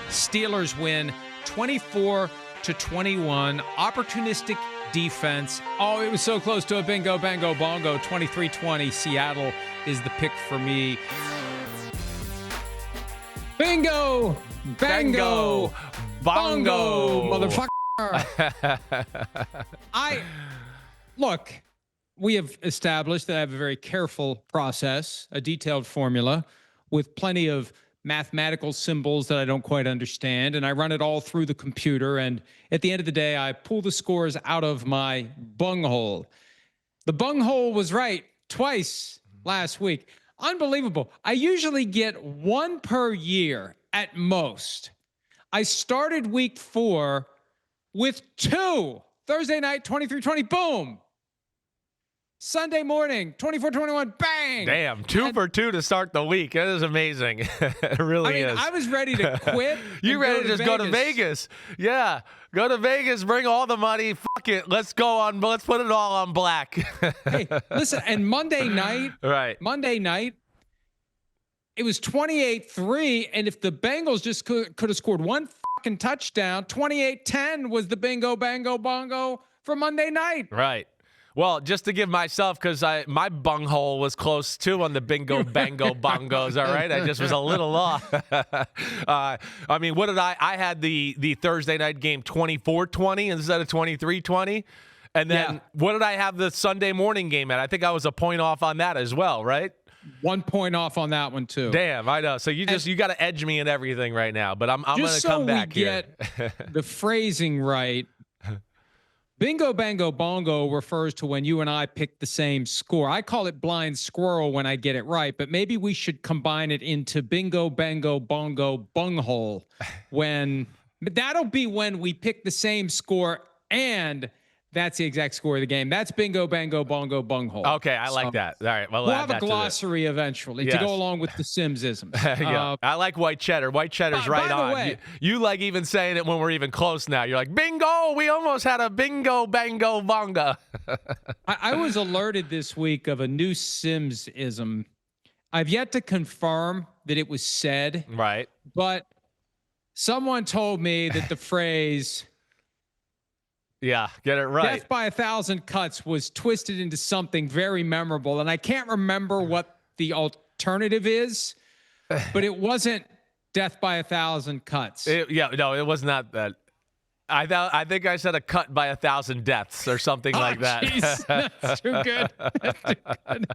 Steelers win 24-21. Opportunistic defense. Oh, it was so close to a bingo, bango, bongo. 23-20. Seattle is the pick for me. Bingo, bango, bongo, motherfucker. Look, we have established that I have a very careful process, a detailed formula with plenty of mathematical symbols that I don't quite understand, and I run it all through the computer, and at the end of the day, I pull the scores out of my bunghole. The bunghole was right twice last week. Unbelievable. I usually get one per year at most. I started week 4 with 2. Thursday night, 23-20, boom. Sunday morning, 24-21, bang. Damn, 2 for 2 to start the week. That is amazing. It really is. I was ready to quit. You ready to just go to Vegas? Yeah, go to Vegas, bring all the money. Fuck it. Let's put it all on black. Hey, listen, and Monday night, it was 28-3, and if the Bengals just could have scored one fucking touchdown, 28-10 was the bingo, bango, bongo for Monday night. Right. Well, just to give myself, because my bunghole was close too on the bingo, bango, bongos. All right, I just was a little off. I mean, what did I had the Thursday night game 24-20 instead of 23-20, and then what did I have the Sunday morning game at? I think I was a point off on that as well, right? 1 point off on that one too. Damn, I know. So you got to edge me in everything right now, but I'm going to come back here. Just so we get the phrasing right. Bingo, bango, bongo refers to when you and I pick the same score. I call it blind squirrel when I get it right, but maybe we should combine it into bingo, bango, bongo, bunghole. That'll be when we pick the same score and that's the exact score of the game. That's bingo, bango, bongo, bunghole. Okay, I like that. All right, we'll have a glossary eventually to go along with the Simmsisms. Yeah. I like white cheddar. White cheddar's right on. Way, you like even saying it when we're even close now. You're like, bingo, we almost had a bingo, bango, bonga. I was alerted this week of a new Simmsism. I've yet to confirm that it was said. Right. But someone told me that the phrase... Yeah, get it right. Death by 1,000 cuts was twisted into something very memorable, and I can't remember what the alternative is, but it wasn't death by 1,000 cuts. It was not that. I think I said a cut by 1,000 deaths or something like that. Geez, that's too good. That's too good.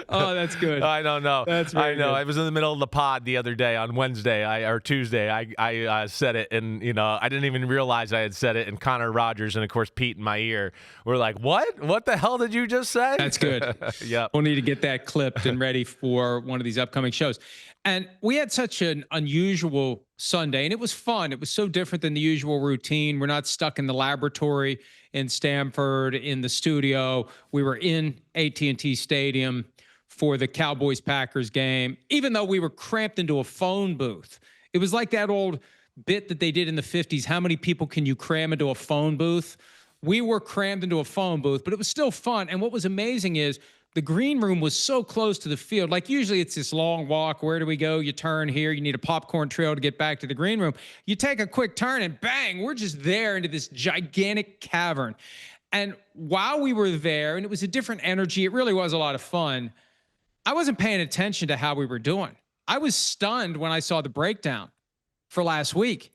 Oh, that's good. I don't know. That's very good. I was in the middle of the pod the other day on Wednesday or Tuesday. I said it, and I didn't even realize I had said it. And Connor Rogers and of course Pete in my ear were like, "What? What the hell did you just say?" That's good. Yeah, we'll need to get that clipped and ready for one of these upcoming shows. And we had such an unusual Sunday, and it was fun. It was so different than the usual routine. We're not stuck in the laboratory in Stamford in the studio. We were in AT&T Stadium for the Cowboys-Packers game, even though we were cramped into a phone booth. It was like that old bit that they did in the 50s. How many people can you cram into a phone booth? We were crammed into a phone booth, but it was still fun. And what was amazing is the green room was so close to the field. Like usually it's this long walk. Where do we go? You turn here. You need a popcorn trail to get back to the green room. You take a quick turn and bang, we're just there into this gigantic cavern. And while we were there, and it was a different energy, it really was a lot of fun. I wasn't paying attention to how we were doing. I was stunned when I saw the breakdown for last week.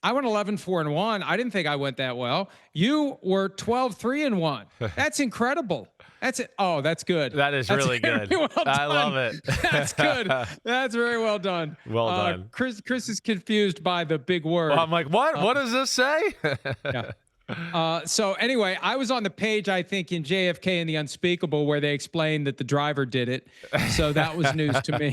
I went 11-4-1. I didn't think I went that well. You were 12-3-1. That's incredible. That's it. Oh, that's good. That's really good. Well I love it. That's good. That's very well done. Well done. Chris is confused by the big word. Well, I'm like, what? What does this say? Yeah. So anyway, I was on the page, I think, in JFK and the Unspeakable where they explained that the driver did it. So that was news to me.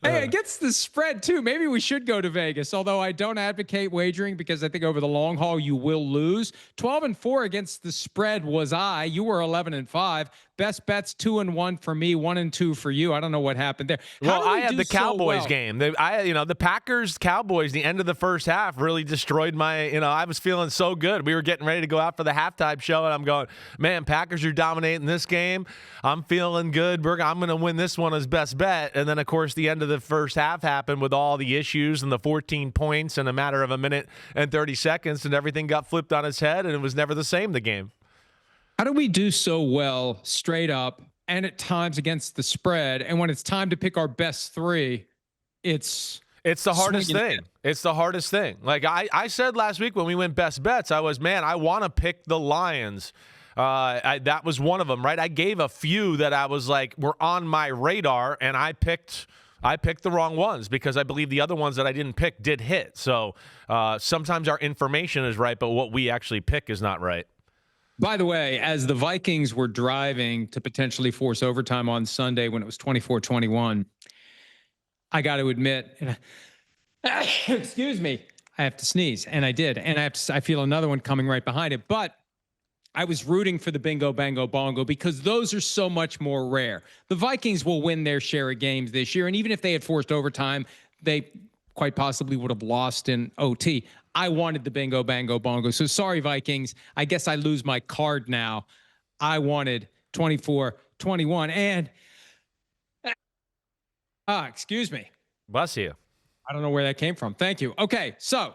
Hey, against the spread, too. Maybe we should go to Vegas, although I don't advocate wagering because I think over the long haul you will lose. 12-4 against the spread was I. You were 11-5. Best bets 2-1 for me, 1-2 for you. I don't know what happened there. Well, I had the Cowboys game. The Packers Cowboys. The end of the first half really destroyed my. I was feeling so good. We were getting ready to go out for the halftime show, and I'm going, man, Packers are dominating this game. I'm feeling good. I'm going to win this one as best bet. And then, of course, the end of the first half happened with all the issues and the 14 points in a matter of a minute and 30 seconds, and everything got flipped on its head, and it was never the same, the game. How do we do so well straight up and at times against the spread? And when it's time to pick our best three, it's the hardest thing. It's the hardest thing. Like I said last week when we went best bets, I want to pick the Lions. That was one of them, right? I gave a few that I was like, were on my radar, and I picked the wrong ones because I believe the other ones that I didn't pick did hit. So sometimes our information is right, but what we actually pick is not right. By the way, as the Vikings were driving to potentially force overtime on Sunday when it was 24-21, I got to admit, excuse me, I have to sneeze, and I did, and I feel another one coming right behind it. But I was rooting for the bingo, bango, bongo because those are so much more rare. The Vikings will win their share of games this year, and even if they had forced overtime, they quite possibly would have lost in OT. I wanted the bingo, bango, bongo. So sorry, Vikings. I guess I lose my card now. I wanted 24-21. And, excuse me. Bless you. I don't know where that came from. Thank you. Okay, so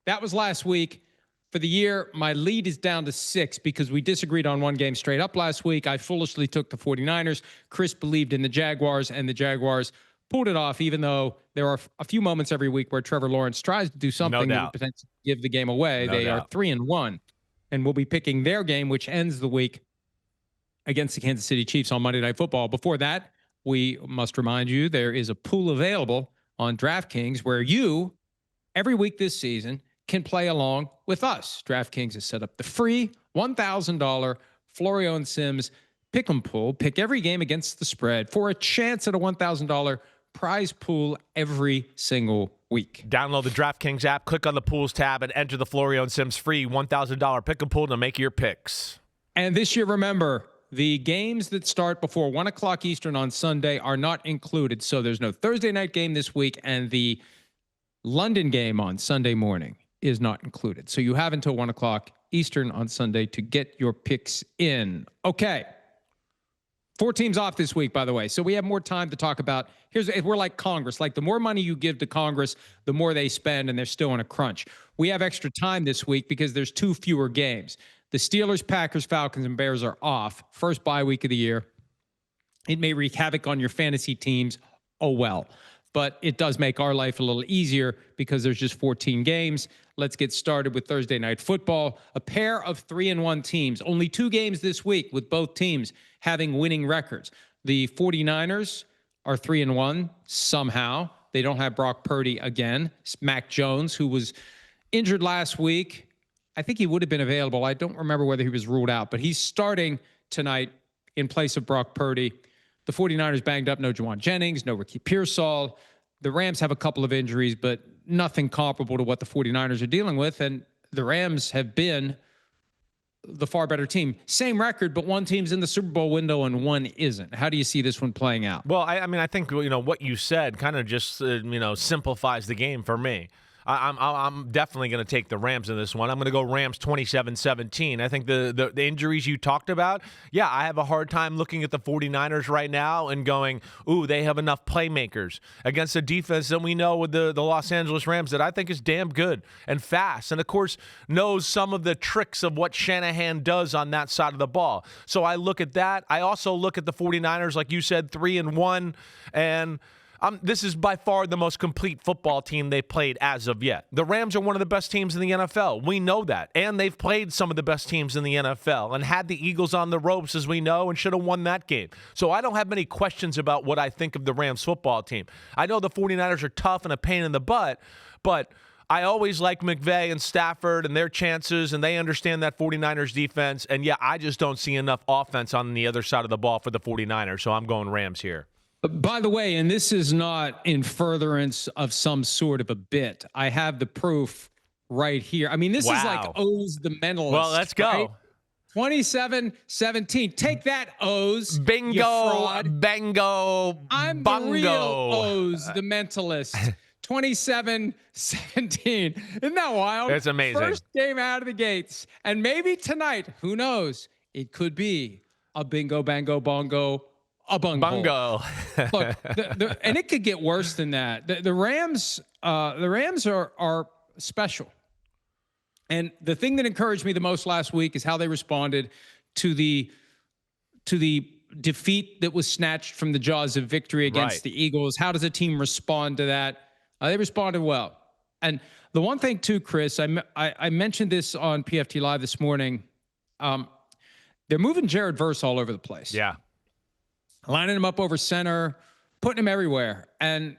that was last week. For the year, my lead is down to 6 because we disagreed on one game straight up last week. I foolishly took the 49ers. Chris believed in the Jaguars, and the Jaguars pulled it off, even though there are a few moments every week where Trevor Lawrence tries to do something that would potentially give the game away. They are 3-1, and we'll be picking their game, which ends the week against the Kansas City Chiefs on Monday Night Football. Before that, we must remind you there is a pool available on DraftKings where you, every week this season, can play along with us. DraftKings has set up the free $1,000 Florio and Simms pick'em pool. Pick every game against the spread for a chance at a $1,000 prize pool every single week. Download the DraftKings app, click on the pools tab, and enter the Florio and Simms free $1,000 pick'em pool to make your picks. And this year, remember, the games that start before 1 o'clock Eastern on Sunday are not included. So there's no Thursday night game this week, and the London game on Sunday morning is not included. So you have until 1 o'clock Eastern on Sunday to get your picks in. Okay. 4 teams off this week, by the way. So we have more time to talk about. We're like Congress. Like the more money you give to Congress, the more they spend, and they're still in a crunch. We have extra time this week because there's 2 fewer games. The Steelers, Packers, Falcons, and Bears are off. First bye week of the year. It may wreak havoc on your fantasy teams. Oh, well. But it does make our life a little easier because there's just 14 games. Let's get started with Thursday Night Football. A pair of 3-1 teams. Only 2 games this week with both teams having winning records. The 49ers are 3-1 somehow. They don't have Brock Purdy again. Mac Jones, who was injured last week. I think he would have been available. I don't remember whether he was ruled out, but he's starting tonight in place of Brock Purdy. The 49ers banged up. No Juwan Jennings, no Ricky Pearsall. The Rams have a couple of injuries, but nothing comparable to what the 49ers are dealing with. And the Rams have been the far better team. Same record, but one team's in the Super Bowl window and one isn't. How do you see this one playing out? Well, I think what you said kind of just simplifies the game for me. I'm definitely going to take the Rams in this one. I'm going to go Rams 27-17. I think the injuries you talked about, I have a hard time looking at the 49ers right now and going, ooh, they have enough playmakers against a defense that we know with the Los Angeles Rams that I think is damn good and fast and, of course, knows some of the tricks of what Shanahan does on that side of the ball. So I look at that. I also look at the 49ers, like you said, 3-1, and this is by far the most complete football team they played as of yet. The Rams are one of the best teams in the NFL. We know that. And they've played some of the best teams in the NFL and had the Eagles on the ropes, as we know, and should have won that game. So I don't have many questions about what I think of the Rams football team. I know the 49ers are tough and a pain in the butt, but I always like McVay and Stafford and their chances, and they understand that 49ers defense. And, I just don't see enough offense on the other side of the ball for the 49ers, so I'm going Rams here. By the way, and this is not in furtherance of some sort of a bit. I have the proof right here. I mean, this is like O's the Mentalist. Well, let's go. Right? 27-17. Take that, O's. you Bingo, fraud. bango, I'm bungo. the real O's, the mentalist. 27-17. Isn't that wild? It's amazing. First game out of the gates. And maybe tonight, who knows? It could be a bingo, bango, bongo, a bungo. Look, and it could get worse than that. The Rams are special. And the thing that encouraged me the most last week is how they responded to the defeat that was snatched from the jaws of victory against the Eagles. How does a team respond to that? They responded well. And the one thing too, Chris, I mentioned this on PFT Live this morning. They're moving Jared Verse all over the place. Yeah. Lining him up over center, putting him everywhere. And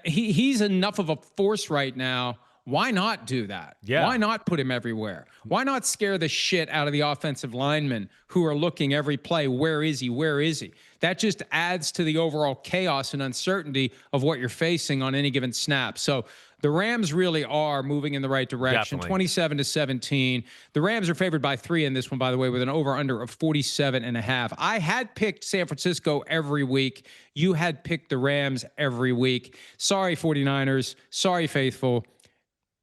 he's enough of a force right now. Why not do that? Yeah. Why not put him everywhere? Why not scare the shit out of the offensive linemen who are looking every play? Where is he? Where is he? That just adds to the overall chaos and uncertainty of what you're facing on any given snap. So the Rams really are moving in the right direction. Definitely. 27-17. The Rams are favored by 3 in this one, by the way, with an over-under of 47.5. I had picked San Francisco every week. You had picked the Rams every week. Sorry, 49ers. Sorry, faithful.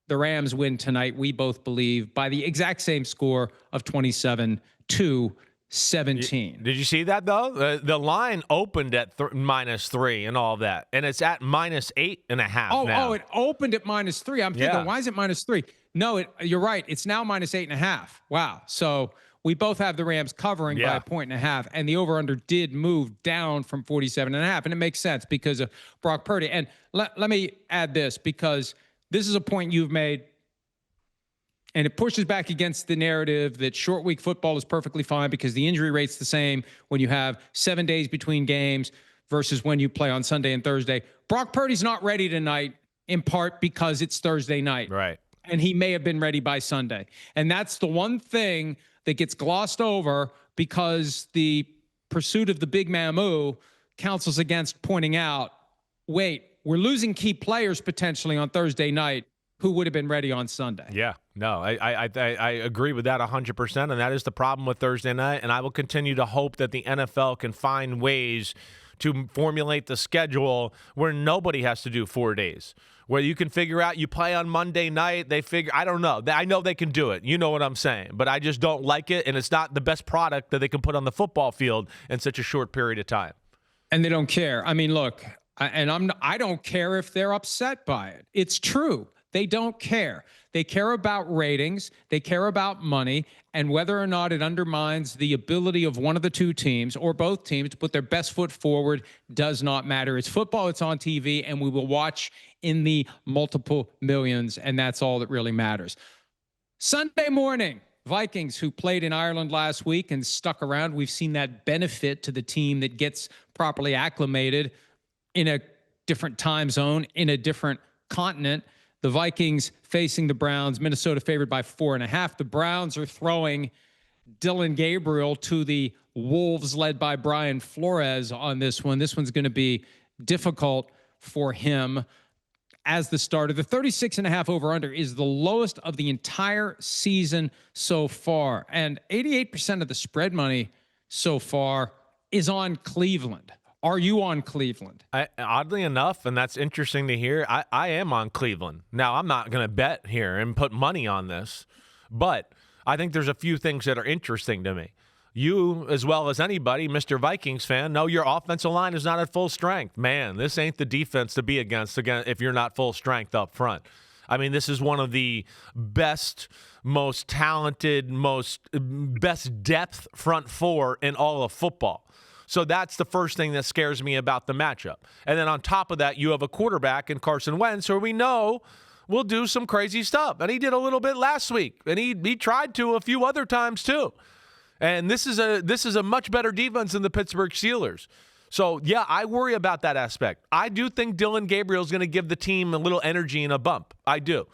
The Rams win tonight, we both believe, by the exact same score of 27-17. Did you see that, though? The line opened at -3 and all that, and it's at -8.5 now. Oh, it opened at -3. I'm thinking, why is it -3? No, you're right. It's now -8.5. Wow. So we both have the Rams covering by 1.5, and the over-under did move down from 47.5, and it makes sense because of Brock Purdy. And let me add this, because this is a point you've made, and it pushes back against the narrative that short week football is perfectly fine because the injury rate's the same when you have 7 days between games versus when you play on Sunday and Thursday. Brock Purdy's not ready tonight, in part because it's Thursday night. Right. And he may have been ready by Sunday. And that's the one thing that gets glossed over because the pursuit of the big mamu counsels against pointing out, wait, we're losing key players potentially on Thursday night who would have been ready on Sunday. Yeah, no, I agree with that 100%, and that is the problem with Thursday night, and I will continue to hope that the NFL can find ways to formulate the schedule where nobody has to do 4 days, where you can figure out you play on Monday night, I don't know. I know they can do it. You know what I'm saying, but I just don't like it, and it's not the best product that they can put on the football field in such a short period of time. And they don't care. I mean, look, I don't care if they're upset by it. It's true. They don't care. They care about ratings. They care about money. And whether or not it undermines the ability of one of the two teams or both teams to put their best foot forward does not matter. It's football. It's on TV. And we will watch in the multiple millions. And that's all that really matters. Sunday morning, Vikings, who played in Ireland last week and stuck around. We've seen that benefit to the team that gets properly acclimated in a different time zone, in a different continent. The Vikings facing the Browns, Minnesota favored by 4.5. The Browns are throwing Dylan Gabriel to the Wolves led by Brian Flores on this one. This one's going to be difficult for him as the starter. The 36.5 over-under is the lowest of the entire season so far. And 88% of the spread money so far is on Cleveland. Are you on Cleveland? Oddly enough, and that's interesting to hear, I am on Cleveland. Now, I'm not going to bet here and put money on this, but I think there's a few things that are interesting to me. You, as well as anybody, Mr. Vikings fan, know your offensive line is not at full strength. Man, this ain't the defense to be against if you're not full strength up front. I mean, this is one of the best, most talented, best depth front four in all of football. So that's the first thing that scares me about the matchup. And then on top of that, you have a quarterback in Carson Wentz, who we know will do some crazy stuff. And he did a little bit last week. And he tried to a few other times too. And this is a much better defense than the Pittsburgh Steelers. So, yeah, I worry about that aspect. I do think Dylan Gabriel is going to give the team a little energy and a bump. I do.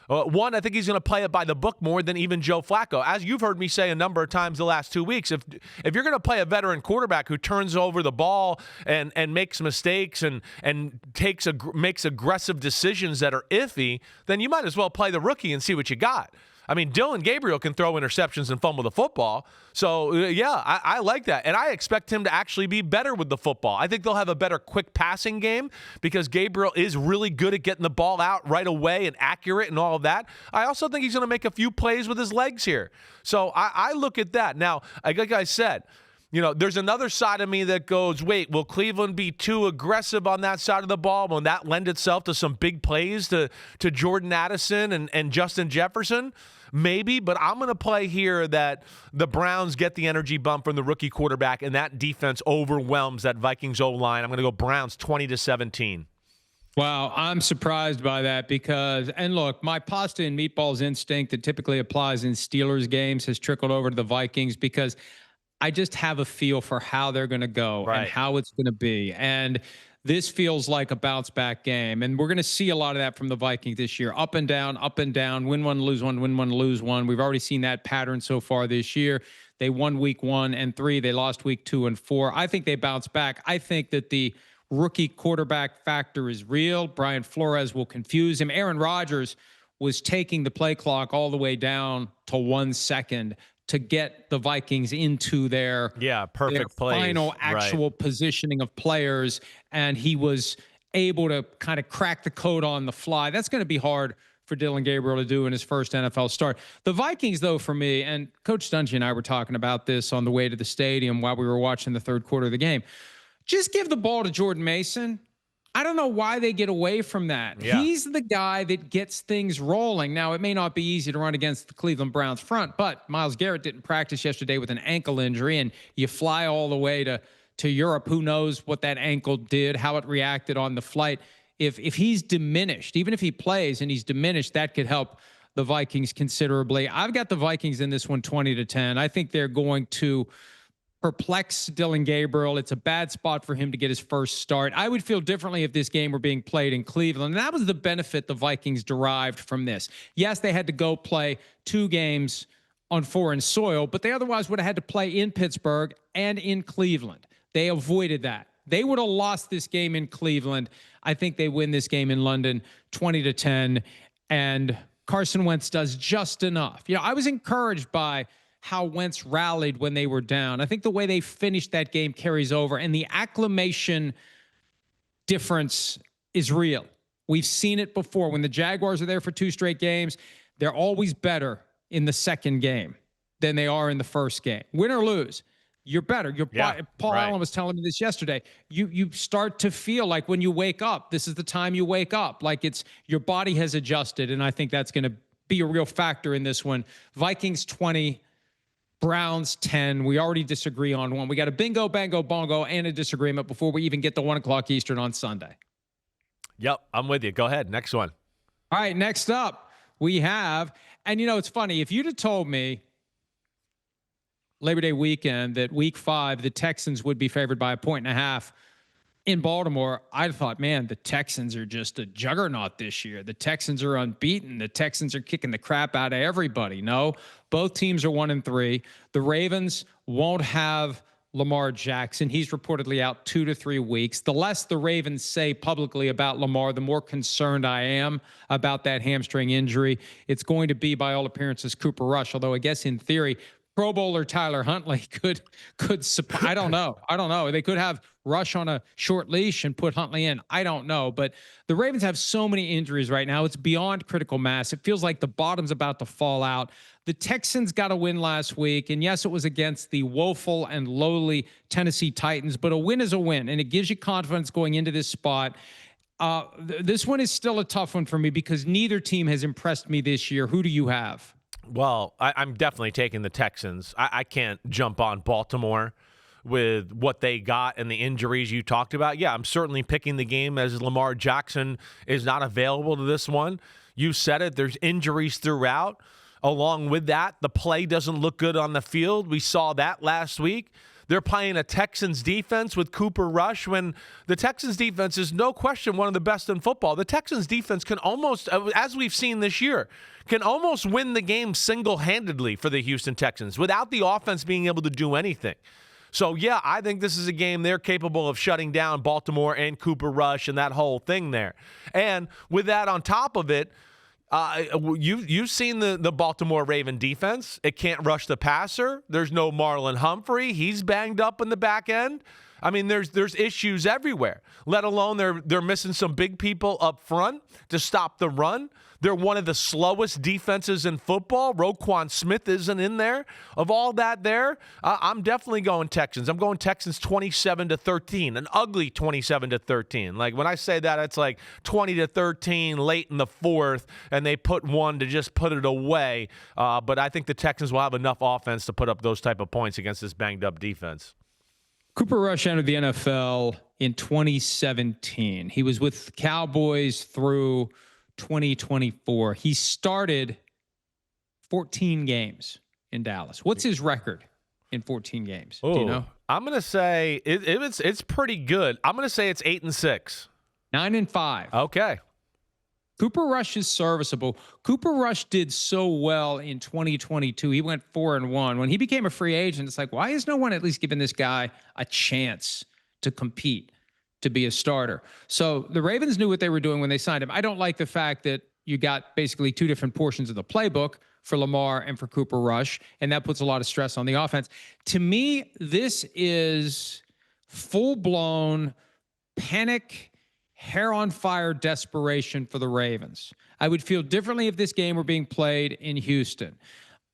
One, I think he's going to play it by the book more than even Joe Flacco. As you've heard me say a number of times the last 2 weeks, if you're going to play a veteran quarterback who turns over the ball and makes mistakes and makes aggressive decisions that are iffy, then you might as well play the rookie and see what you got. I mean, Dylan Gabriel can throw interceptions and fumble the football. So, I like that. And I expect him to actually be better with the football. I think they'll have a better quick passing game because Gabriel is really good at getting the ball out right away and accurate and all of that. I also think he's going to make a few plays with his legs here. So I look at that. Now, like I said, there's another side of me that goes, wait, will Cleveland be too aggressive on that side of the ball? Will that lend itself to some big plays to Jordan Addison and Justin Jefferson? Maybe, but I'm going to play here that the Browns get the energy bump from the rookie quarterback, and that defense overwhelms that Vikings O-line. I'm going to go Browns 20-17. Wow, I'm surprised by that because, and look, my pasta and meatballs instinct that typically applies in Steelers games has trickled over to the Vikings because I just have a feel for how they're going to go and how it's going to be. And this feels like a bounce back game. And we're going to see a lot of that from the Vikings this year. Up and down, win one, lose one, win one, lose one. We've already seen that pattern so far this year. They won week 1 and 3. They lost week 2 and 4. I think they bounce back. I think that the rookie quarterback factor is real. Brian Flores will confuse him. Aaron Rodgers was taking the play clock all the way down to 1 second to get the Vikings into their final actual positioning of players. And he was able to kind of crack the code on the fly. That's going to be hard for Dylan Gabriel to do in his first NFL start. The Vikings, though, for me, and Coach Dungy and I were talking about this on the way to the stadium while we were watching the third quarter of the game. Just give the ball to Jordan Mason. I don't know why they get away from that. Yeah. He's the guy that gets things rolling. Now, it may not be easy to run against the Cleveland Browns front, but Myles Garrett didn't practice yesterday with an ankle injury, and you fly all the way to Europe. Who knows what that ankle did, how it reacted on the flight. If he's diminished, even if he plays and he's diminished, that could help the Vikings considerably. I've got the Vikings in this one 20-10. I think they're going to perplex Dylan Gabriel. It's a bad spot for him to get his first start. I would feel differently if this game were being played in Cleveland. And that was the benefit the Vikings derived from this. Yes, they had to go play 2 games on foreign soil, but they otherwise would have had to play in Pittsburgh and in Cleveland. They avoided that. They would have lost this game in Cleveland. I think they win this game in London 20-10. And Carson Wentz does just enough. I was encouraged by how Wentz rallied when they were down. I think the way they finished that game carries over, and the acclimation difference is real. We've seen it before. When the Jaguars are there for 2 straight games, they're always better in the second game than they are in the first game. Win or lose, you're better. Paul Allen was telling me this yesterday. You start to feel like when you wake up, this is the time you wake up. Like your body has adjusted, and I think that's going to be a real factor in this one. Vikings 20, Browns 10. We already disagree on one. We got a bingo, bango, bongo, and a disagreement before we even get to 1 o'clock Eastern on Sunday. Yep, I'm with you. Go ahead. Next one. All right, next up we have, and it's funny, if you'd have told me Labor Day weekend that week 5 the Texans would be favored by 1.5 in Baltimore, I'd thought, man, the Texans are just a juggernaut this year. The Texans are unbeaten. The Texans are kicking the crap out of everybody. No, both teams are 1-3. The Ravens won't have Lamar Jackson. He's reportedly out 2 to 3 weeks. The less the Ravens say publicly about Lamar, the more concerned I am about that hamstring injury. It's going to be, by all appearances, Cooper Rush, although I guess in theory, Pro Bowler Tyler Huntley could I don't know. They could have Rush on a short leash and put Huntley in. I don't know. But the Ravens have so many injuries right now. It's beyond critical mass. It feels like the bottom's about to fall out. The Texans got a win last week. And yes, it was against the woeful and lowly Tennessee Titans. But a win is a win. And it gives you confidence going into this spot. This one is still a tough one for me because neither team has impressed me this year. Who do you have? Well, I'm definitely taking the Texans. I can't jump on Baltimore with what they got and the injuries you talked about. Yeah, I'm certainly picking the game as Lamar Jackson is not available to this one. You said it. There's injuries throughout. Along with that, the play doesn't look good on the field. We saw that last week. They're playing a Texans defense with Cooper Rush when the Texans defense is no question one of the best in football. The Texans defense can almost, as we've seen this year, can almost win the game single-handedly for the Houston Texans without the offense being able to do anything. So, yeah, I think this is a game they're capable of shutting down Baltimore and Cooper Rush and that whole thing there. And with that on top of it, You've seen the Baltimore Raven defense. It can't rush the passer. There's no Marlon Humphrey. He's banged up in the back end. I mean, there's issues everywhere, let alone they're missing some big people up front to stop the run. They're one of the slowest defenses in football. Roquan Smith isn't in there. Of all that there, I'm definitely going Texans. I'm going Texans 27-13, an ugly 27-13. Like when I say that, it's like 20-13 late in the fourth, and they put one to just put it away. But I think the Texans will have enough offense to put up those type of points against this banged up defense. Cooper Rush entered the NFL in 2017. He was with the Cowboys through 2024. He started 14 games in Dallas. What's his record in 14 games? Ooh, do you know? I'm going to say it's pretty good. I'm going to say it's 8-6. 9-5. Okay. Cooper Rush is serviceable. Cooper Rush did so well in 2022. He went 4-1. When he became a free agent, it's like, why is no one at least giving this guy a chance to compete, to be a starter? So the Ravens knew what they were doing when they signed him. I don't like the fact that you got basically two different portions of the playbook for Lamar and for Cooper Rush, and that puts a lot of stress on the offense. To me, this is full-blown panic, hair on fire desperation for the Ravens. I would feel differently if this game were being played in Houston.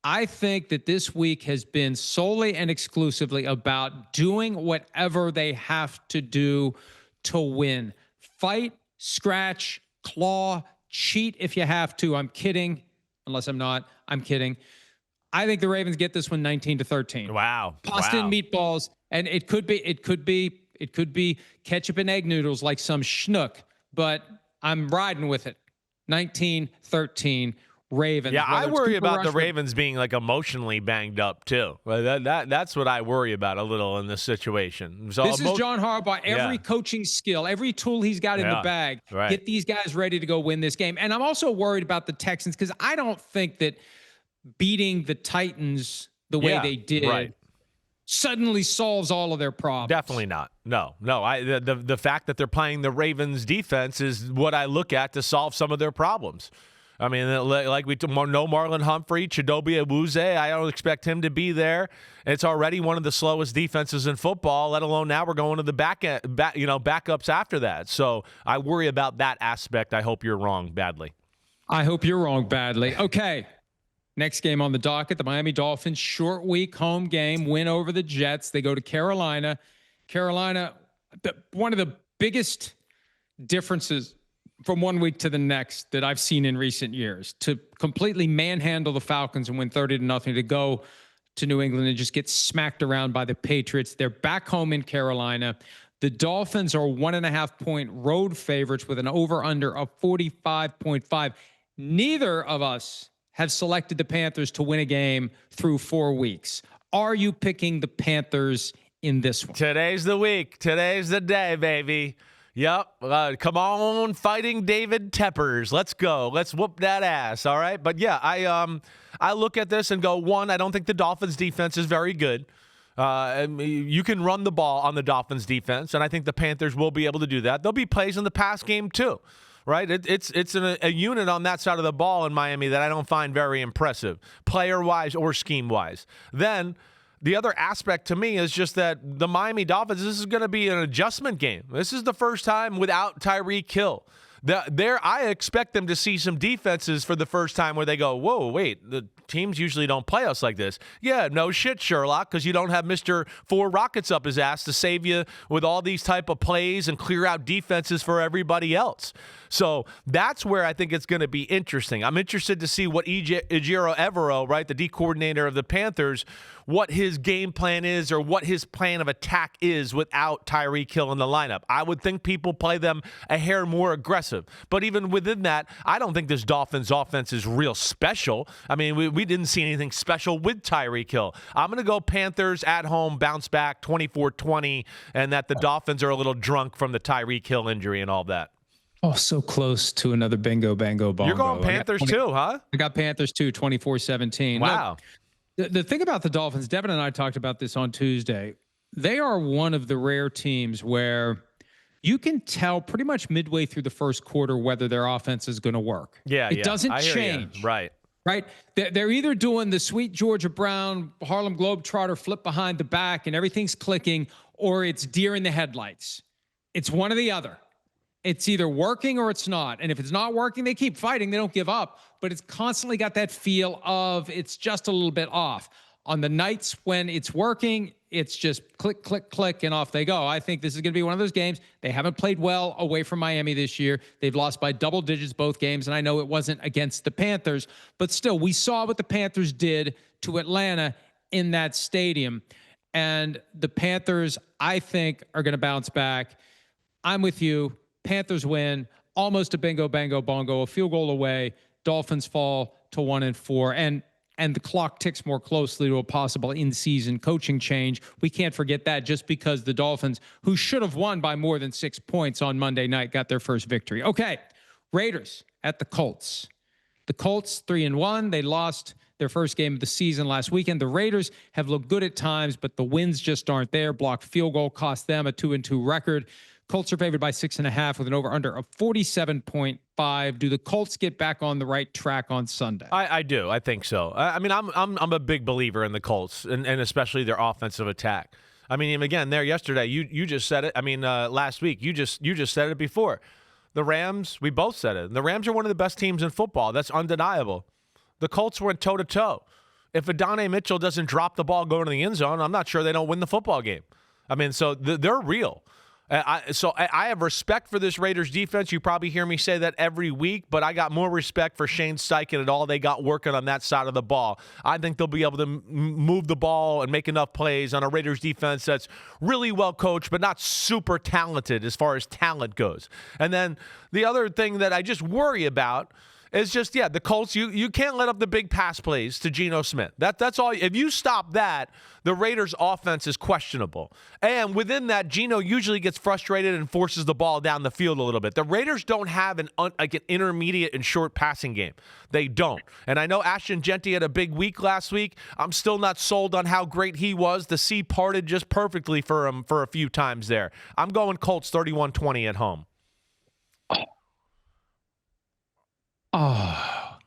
I think that this week has been solely and exclusively about doing whatever they have to do to win. Fight, scratch, claw, cheat if you have to. I'm kidding. Unless I'm not. I'm kidding. I think the Ravens get this one 19-13. Wow. Pasta and meatballs. And it could be ketchup and egg noodles like some schnook, but I'm riding with it. 19-13 Ravens. Yeah, I worry about the Rush Ravens being like emotionally banged up too. That's what I worry about a little in this situation. So this is John Harbaugh. Every coaching skill, every tool he's got in the bag, get these guys ready to go win this game. And I'm also worried about the Texans because I don't think that beating the Titans the way they did suddenly solves all of their problems. Definitely not. No. The fact that they're playing the Ravens defense is what I look at to solve some of their problems. I mean, like no Marlon Humphrey, Chidobe Awuzie. I don't expect him to be there. It's already one of the slowest defenses in football. Let alone now we're going to the backups after that. So I worry about that aspect. I hope you're wrong badly. I hope you're wrong badly. Okay. Next game on the docket, the Miami Dolphins, short week home game, win over the Jets. They go to Carolina. Carolina, one of the biggest differences from one week to the next that I've seen in recent years, to completely manhandle the Falcons and win 30-0, to go to New England and just get smacked around by the Patriots. They're back home in Carolina. The Dolphins are 1.5-point road favorites with an over-under of 45.5. Neither of us have selected the Panthers to win a game through 4 weeks. Are you picking the Panthers in this one? Today's the week. Today's the day, baby. Yep. Come on, Fighting David Teppers. Let's go. Let's whoop that ass. All right. But yeah, I look at this and go, one, I don't think the Dolphins defense is very good. You can run the ball on the Dolphins defense, and I think the Panthers will be able to do that. There'll be plays in the pass game too. Right? It's a unit on that side of the ball in Miami that I don't find very impressive, player-wise or scheme-wise. Then the other aspect to me is just that the Miami Dolphins, this is going to be an adjustment game. This is the first time without Tyreek Hill. I expect them to see some defenses for the first time where they go, whoa, wait, the teams usually don't play us like this. Yeah, no shit, Sherlock, because you don't have Mr. 4 rockets up his ass to save you with all these type of plays and clear out defenses for everybody else. So that's where I think it's going to be interesting. I'm interested to see what Ejiro Evero, right, the D coordinator of the Panthers, what his game plan is or what his plan of attack is without Tyreek Hill in the lineup. I would think people play them a hair more aggressive. But even within that, I don't think this Dolphins offense is real special. I mean, we didn't see anything special with Tyreek Hill. I'm going to go Panthers at home, bounce back 24-20, and that the Dolphins are a little drunk from the Tyreek Hill injury and all that. Oh, so close to another bingo, bango, bongo. You're going Panthers too, huh? I got Panthers too, 24-17. Wow. Look, the thing about the Dolphins, Devin and I talked about this on Tuesday. They are one of the rare teams where you can tell pretty much midway through the first quarter whether their offense is going to work. It doesn't change. Right. They're either doing the sweet Georgia Brown, Harlem Globetrotter flip behind the back and everything's clicking, or it's deer in the headlights. It's one or the other. It's either working or it's not. And if it's not working, they keep fighting. They don't give up. But it's constantly got that feel of it's just a little bit off. On the nights when it's working, it's just click, click, click, and off they go. I think this is going to be one of those games. They haven't played well away from Miami this year. They've lost by double digits both games, and I know it wasn't against the Panthers, but still, we saw what the Panthers did to Atlanta in that stadium. And the Panthers, I think, are going to bounce back. I'm with you. Panthers win, almost a bingo, bango, bongo, a field goal away. Dolphins fall to 1-4, and the clock ticks more closely to a possible in-season coaching change. We can't forget that just because the Dolphins, who should have won by more than 6 points on Monday night, got their first victory. Okay, Raiders at the Colts. The Colts 3-1. They lost their first game of the season last weekend. The Raiders have looked good at times, but the wins just aren't there. Blocked field goal cost them a 2-2 record. Colts are favored by 6.5 with an over-under of 47.5. Do the Colts get back on the right track on Sunday? I do. I think so. I mean, I'm a big believer in the Colts and especially their offensive attack. I mean, again, there yesterday, you just said it. I mean, last week, you just said it before. The Rams, we both said it. The Rams are one of the best teams in football. That's undeniable. The Colts went toe-to-toe. If Adonai Mitchell doesn't drop the ball going to the end zone, I'm not sure they don't win the football game. I mean, so they're real. I have respect for this Raiders defense. You probably hear me say that every week, but I got more respect for Shane Steichen and all they got working on that side of the ball. I think they'll be able to move the ball and make enough plays on a Raiders defense that's really well coached, but not super talented as far as talent goes. And then the other thing that I just worry about is just, the Colts, you can't let up the big pass plays to Geno Smith. That's all. If you stop that, the Raiders' offense is questionable. And within that, Geno usually gets frustrated and forces the ball down the field a little bit. The Raiders don't have an intermediate and short passing game. They don't. And I know Ashton Genty had a big week last week. I'm still not sold on how great he was. The sea parted just perfectly for him for a few times there. I'm going Colts 31-20 at home. Oh,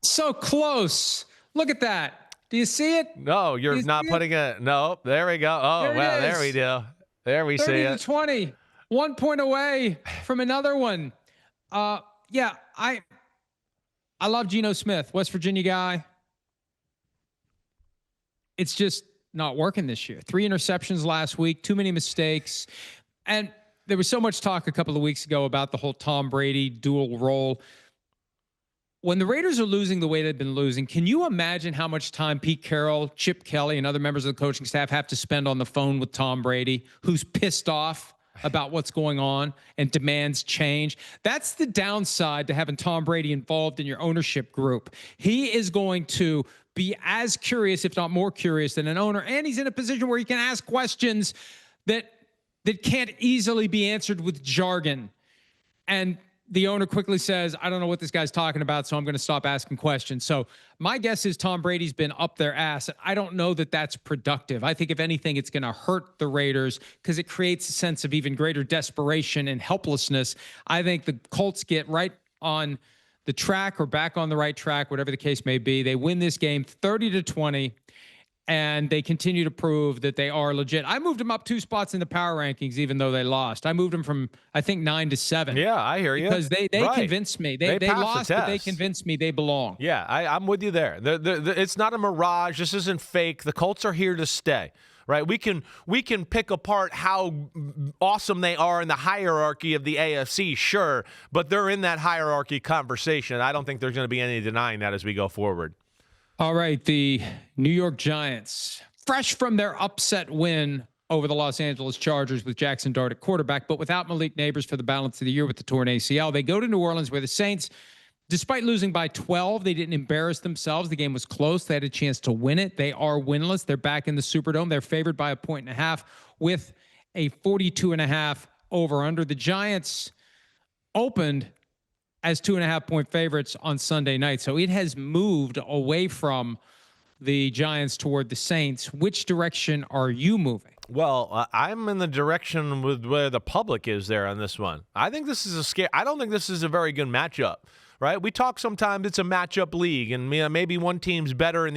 so close. Look at that. Do you see it? No, you're not putting it. No, there we go. Oh, well, there we do. There we see it. 30-20. 1 point away from another one. I love Geno Smith, West Virginia guy. It's just not working this year. 3 interceptions last week, too many mistakes. And there was so much talk a couple of weeks ago about the whole Tom Brady dual role. When the Raiders are losing the way they've been losing, can you imagine how much time Pete Carroll, Chip Kelly, and other members of the coaching staff have to spend on the phone with Tom Brady, who's pissed off about what's going on and demands change? That's the downside to having Tom Brady involved in your ownership group. He is going to be as curious, if not more curious, than an owner, and he's in a position where he can ask questions that can't easily be answered with jargon. And the owner quickly says, I don't know what this guy's talking about, so I'm going to stop asking questions. So my guess is Tom Brady's been up their ass. I don't know that that's productive. I think if anything, it's going to hurt the Raiders because it creates a sense of even greater desperation and helplessness. I think the Colts get right on the track or back on the right track, whatever the case may be. They win this game 30-20. And they continue to prove that they are legit. I moved them up 2 spots in the power rankings, even though they lost. I moved them from, I think, 9 to 7. Yeah, I hear you. Because they convinced me. They lost, but they convinced me they belong. Yeah, I'm with you there. It's not a mirage. This isn't fake. The Colts are here to stay. Right? We can pick apart how awesome they are in the hierarchy of the AFC, sure, but they're in that hierarchy conversation. I don't think there's going to be any denying that as we go forward. All right, the New York Giants, fresh from their upset win over the Los Angeles Chargers with Jackson Dart at quarterback, but without Malik Neighbors for the balance of the year with the torn ACL. They go to New Orleans where the Saints, despite losing by 12, they didn't embarrass themselves. The game was close. They had a chance to win it. They are winless. They're back in the Superdome. They're favored by 1.5 with a 42.5 over under. The Giants opened as 2.5 point favorites on Sunday night. So it has moved away from the Giants toward the Saints. Which direction are you moving? Well, I'm in the direction with where the public is there on this one. I think this is I don't think this is a very good matchup, right? We talk sometimes it's a matchup league, and maybe one team's better than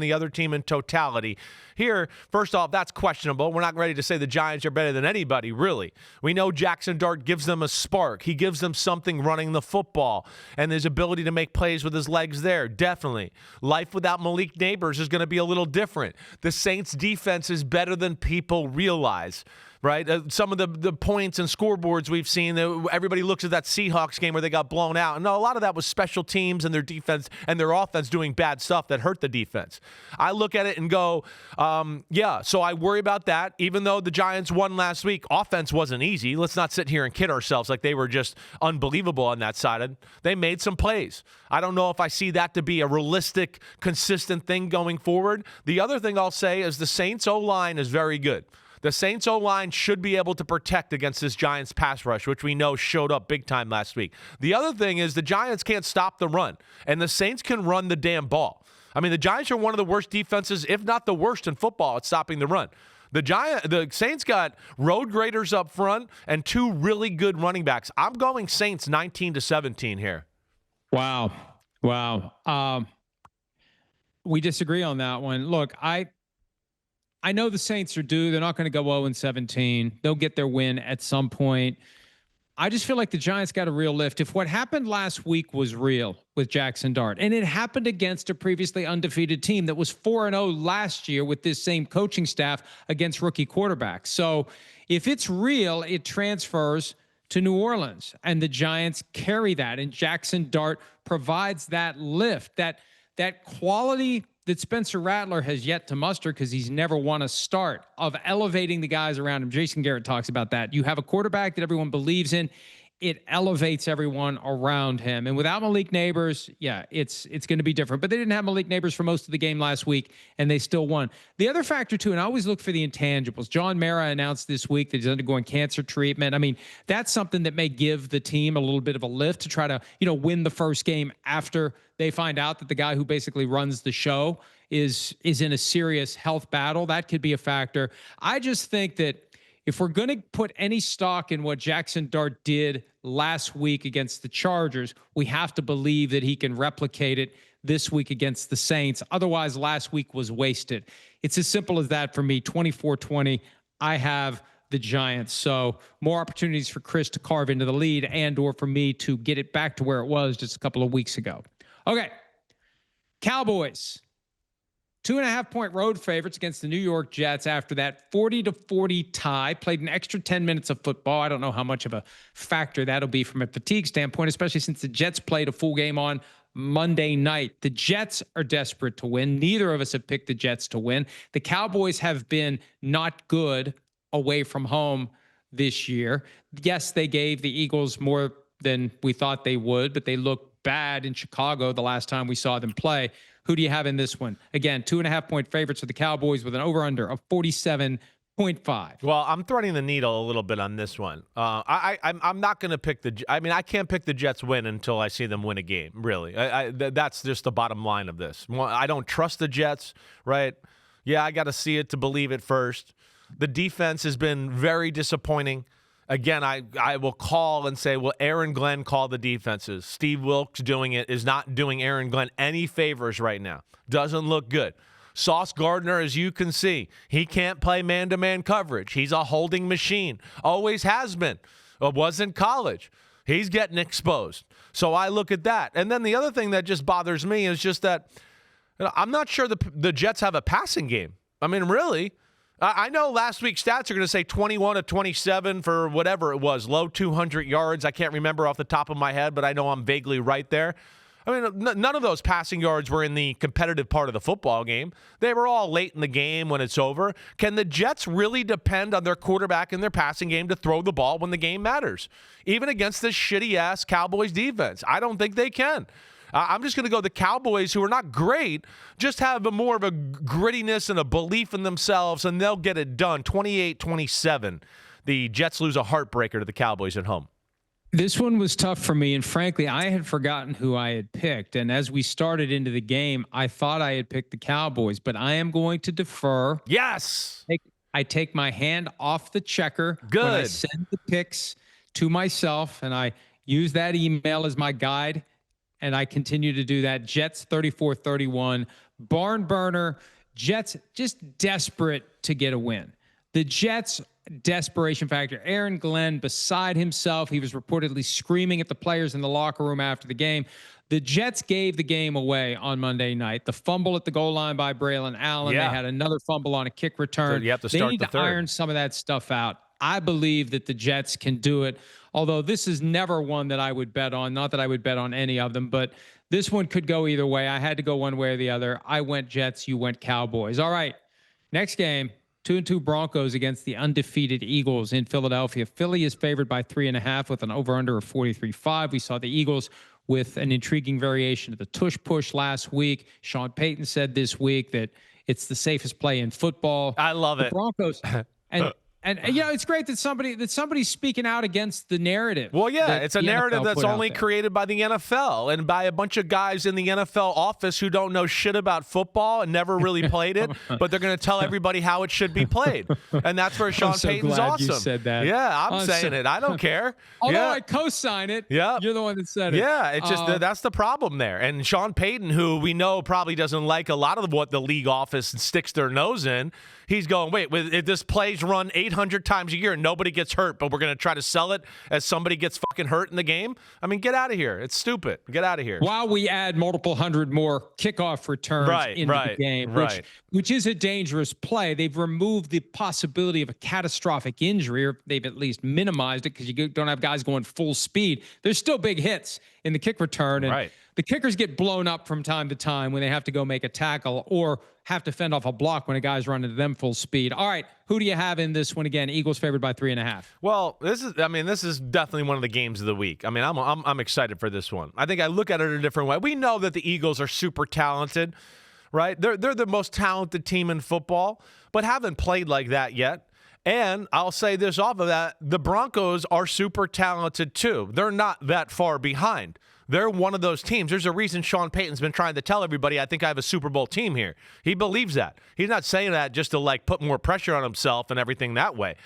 the other team in totality. Here, first off, that's questionable. We're not ready to say the Giants are better than anybody, really. We know Jackson Dart gives them a spark. He gives them something running the football, and his ability to make plays with his legs there, definitely. Life without Malik Neighbors is going to be a little different. The Saints' defense is better than people realize. Right? Some of the points and scoreboards we've seen, everybody looks at that Seahawks game where they got blown out. And no, a lot of that was special teams and their defense and their offense doing bad stuff that hurt the defense. I look at it and go, so I worry about that. Even though the Giants won last week, offense wasn't easy. Let's not sit here and kid ourselves like they were just unbelievable on that side. They made some plays. I don't know if I see that to be a realistic, consistent thing going forward. The other thing I'll say is the Saints O-line is very good. The Saints O-line should be able to protect against this Giants pass rush, which we know showed up big time last week. The other thing is the Giants can't stop the run, and the Saints can run the damn ball. I mean, the Giants are one of the worst defenses, if not the worst in football at stopping the run. The Saints got road graders up front and two really good running backs. I'm going Saints 19-17 here. Wow. We disagree on that one. Look, I know the Saints are due. They're not going to go 0-17. They'll get their win at some point. I just feel like the Giants got a real lift. If what happened last week was real with Jackson Dart, and it happened against a previously undefeated team that was 4-0 last year with this same coaching staff against rookie quarterbacks. So if it's real, it transfers to New Orleans, and the Giants carry that, and Jackson Dart provides that lift, that quality that Spencer Rattler has yet to muster because he's never won a start, of elevating the guys around him. Jason Garrett talks about that. You have a quarterback that everyone believes in. It elevates everyone around him. And without Malik Neighbors, it's going to be different. But they didn't have Malik Neighbors for most of the game last week, and they still won. The other factor, too, and I always look for the intangibles. John Mara announced this week that he's undergoing cancer treatment. I mean, that's something that may give the team a little bit of a lift to try to, win the first game after they find out that the guy who basically runs the show is in a serious health battle. That could be a factor. I just think that if we're going to put any stock in what Jackson Dart did last week against the Chargers, we have to believe that he can replicate it this week against the Saints. Otherwise, last week was wasted. It's as simple as that for me. 24-20. I have the Giants. So more opportunities for Chris to carve into the lead and/or for me to get it back to where it was just a couple of weeks ago. Okay. Cowboys. 2.5-point road favorites against the New York Jets after that 40-40 tie. Played an extra 10 minutes of football. I don't know how much of a factor that'll be from a fatigue standpoint, especially since the Jets played a full game on Monday night. The Jets are desperate to win. Neither of us have picked the Jets to win. The Cowboys have been not good away from home this year. Yes, they gave the Eagles more than we thought they would, but they looked bad in Chicago the last time we saw them play. Who do you have in this one? Again, 2.5-point favorites for the Cowboys with an over-under of 47.5. Well, I'm threading the needle a little bit on this one. I'm not going to pick I can't pick the Jets win until I see them win a game, really. That's just the bottom line of this. I don't trust the Jets, right? Yeah, I got to see it to believe it first. The defense has been very disappointing. Again, I will call and say, well, Aaron Glenn called the defenses. Steve Wilkes doing it is not doing Aaron Glenn any favors right now. Doesn't look good. Sauce Gardner, as you can see, he can't play man-to-man coverage. He's a holding machine. Always has been. Was in college. He's getting exposed. So I look at that. And then the other thing that just bothers me is just that I'm not sure the Jets have a passing game. I mean, really. I know last week's stats are going to say 21-27 for whatever it was, low 200 yards. I can't remember off the top of my head, but I know I'm vaguely right there. I mean, none of those passing yards were in the competitive part of the football game. They were all late in the game when it's over. Can the Jets really depend on their quarterback and their passing game to throw the ball when the game matters? Even against this shitty-ass Cowboys defense, I don't think they can. I'm just going to go the Cowboys, who are not great, just have more of a grittiness and a belief in themselves, and they'll get it done. 28-27. The Jets lose a heartbreaker to the Cowboys at home. This one was tough for me, and frankly, I had forgotten who I had picked. And as we started into the game, I thought I had picked the Cowboys, but I am going to defer. Yes. I take my hand off the checker Good. when I send the picks to myself, and I use that email as my guide, and I continue to do that. Jets 34-31, barn burner. Jets just desperate to get a win. The Jets, desperation factor. Aaron Glenn beside himself. He was reportedly screaming at the players in the locker room after the game. The Jets gave the game away on Monday night. The fumble at the goal line by Braylon Allen. Yeah. They had another fumble on a kick return. So you have to they start need the to third. iron some of that stuff out. I believe that the Jets can do it, although this is never one that I would bet on. Not that I would bet on any of them, but this one could go either way. I had to go one way or the other. I went Jets. You went Cowboys. All right, next game. 2-2 Broncos against the undefeated Eagles in Philadelphia. Philly is favored by 3.5 with an over-under of 43.5. We saw the Eagles with an intriguing variation of the tush push last week. Sean Payton said this week that it's the safest play in football. I love it. Broncos and you know, it's great that somebody's speaking out against the narrative. Well, yeah, it's a narrative that's only there. created by the NFL and by a bunch of guys in the NFL office who don't know shit about football and never really played it, but they're going to tell everybody how it should be played. And that's where Sean so Payton's glad awesome. you said that. Yeah, I'm saying it. I don't care. Although I co-sign it, yeah. You're the one that said it. Yeah, it's just that's the problem there. And Sean Payton, who we know probably doesn't like a lot of what the league office sticks their nose in, he's going, wait, if this play's run 800 times a year and nobody gets hurt, but we're going to try to sell it as somebody gets fucking hurt in the game? I mean, get out of here. It's stupid. Get out of here. While we add multiple hundred more kickoff returns into the game, which is a dangerous play. They've removed the possibility of a catastrophic injury, or they've at least minimized it because you don't have guys going full speed. There's still big hits in the kick return, and the kickers get blown up from time to time when they have to go make a tackle or have to fend off a block when a guy's running to them full speed. All right, who do you have in this one again? Eagles favored by 3.5. Well, this is definitely one of the games of the week. I mean, I'm excited for this one. I think I look at it a different way. We know that the Eagles are super talented, right? They're the most talented team in football, but haven't played like that yet. And I'll say this off of that, the Broncos are super talented too. They're not that far behind. They're one of those teams. There's a reason Sean Payton's been trying to tell everybody, I think I have a Super Bowl team here. He believes that. He's not saying that just to like put more pressure on himself and everything that way.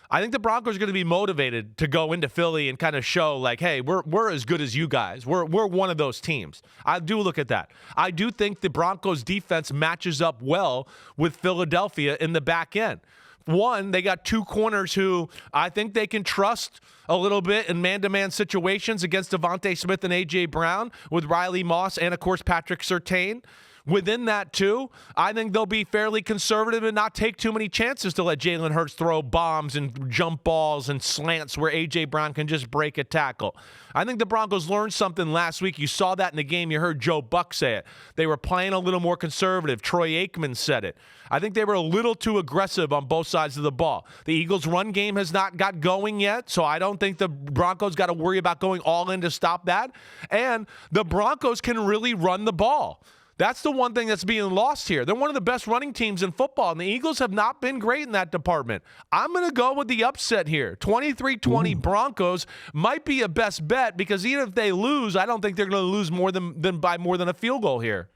I think the Broncos are going to be motivated to go into Philly and kind of show like, hey, we're as good as you guys. We're one of those teams. I do look at that. I do think the Broncos defense matches up well with Philadelphia in the back end. One, they got two corners who I think they can trust a little bit in man-to-man situations against Devontae Smith and A.J. Brown with Riley Moss and, of course, Patrick Surtain. Within that, too, I think they'll be fairly conservative and not take too many chances to let Jalen Hurts throw bombs and jump balls and slants where A.J. Brown can just break a tackle. I think the Broncos learned something last week. You saw that in the game. You heard Joe Buck say it. They were playing a little more conservative. Troy Aikman said it. I think they were a little too aggressive on both sides of the ball. The Eagles' run game has not got going yet, so I don't think the Broncos got to worry about going all in to stop that. And the Broncos can really run the ball. That's the one thing that's being lost here. They're one of the best running teams in football, and the Eagles have not been great in that department. I'm going to go with the upset here. 23-20 Broncos might be a best bet because even if they lose, I don't think they're going to lose more than by more than a field goal here.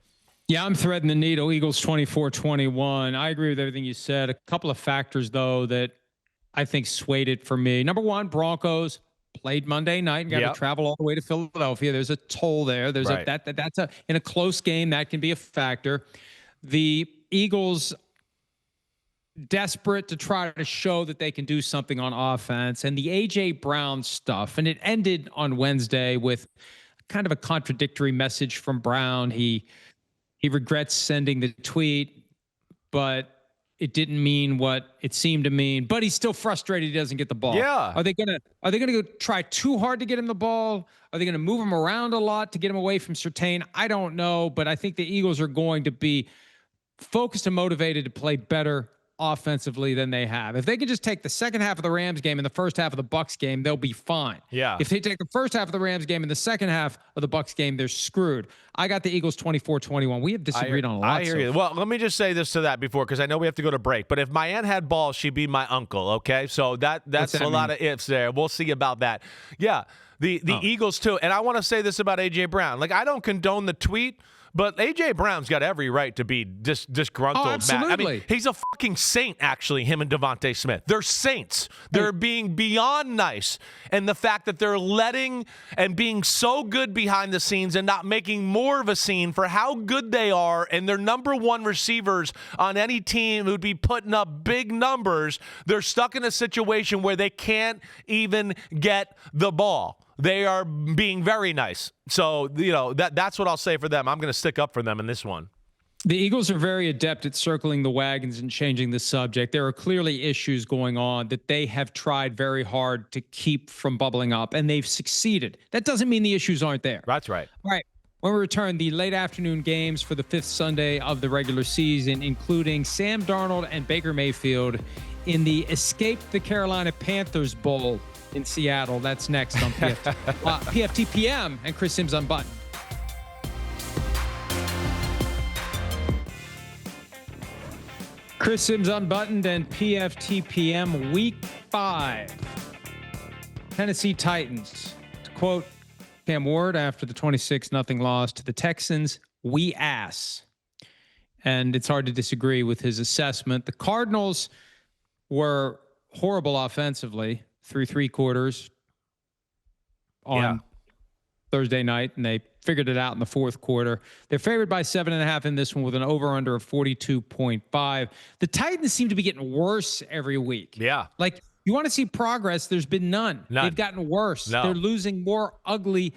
Yeah, I'm threading the needle. Eagles 24-21. I agree with everything you said. A couple of factors, though, that I think swayed it for me. Number one, Broncos played Monday night and got to travel all the way to Philadelphia. There's a toll there. There's that's in a close game that can be a factor. The Eagles desperate to try to show that they can do something on offense, and the A.J. Brown stuff. And it ended on Wednesday with kind of a contradictory message from Brown. He regrets sending the tweet, but it didn't mean what it seemed to mean. But he's still frustrated he doesn't get the ball. Yeah. Are they gonna go try too hard to get him the ball? Are they gonna move him around a lot to get him away from Surtain? I don't know, but I think the Eagles are going to be focused and motivated to play better offensively than they have. If they can just take the second half of the Rams game and the first half of the Bucs game, they'll be fine. Yeah. If they take the first half of the Rams game and the second half of the Bucs game, they're screwed. I got the Eagles 24-21. We have disagreed on a lot. I hear you. Well, let me just say this to that before, because I know we have to go to break. But if my aunt had balls, she'd be my uncle. Okay, so that's a lot of ifs there. We'll see about that. Yeah. The Eagles too. And I want to say this about A.J. Brown. Like, I don't condone the tweet, but A.J. Brown's got every right to be disgruntled. Oh, absolutely. Matt. I mean, he's a fucking saint, actually, him and Devontae Smith. They're saints. They're being beyond nice. And the fact that they're letting and being so good behind the scenes and not making more of a scene for how good they are and their number one receivers on any team who'd be putting up big numbers, they're stuck in a situation where they can't even get the ball. They are being very nice. So, that's what I'll say for them. I'm going to stick up for them in this one. The Eagles are very adept at circling the wagons and changing the subject. There are clearly issues going on that they have tried very hard to keep from bubbling up, and they've succeeded. That doesn't mean the issues aren't there. That's right. All right. When we return, the late afternoon games for the fifth Sunday of the regular season, including Sam Darnold and Baker Mayfield in the Escape the Carolina Panthers Bowl in Seattle. That's next on PFTPM and Chris Simms Unbuttoned. Chris Simms Unbuttoned and PFTPM Week 5. Tennessee Titans. To quote Cam Ward after the 26-0 loss to the Texans, we ass. And it's hard to disagree with his assessment. The Cardinals were horrible offensively through three quarters on Thursday night, and they figured it out in the fourth quarter. They're favored by 7.5 in this one with an over-under of 42.5. The Titans seem to be getting worse every week. Yeah. Like, you want to see progress, there's been none. They've gotten worse. No. They're losing more ugly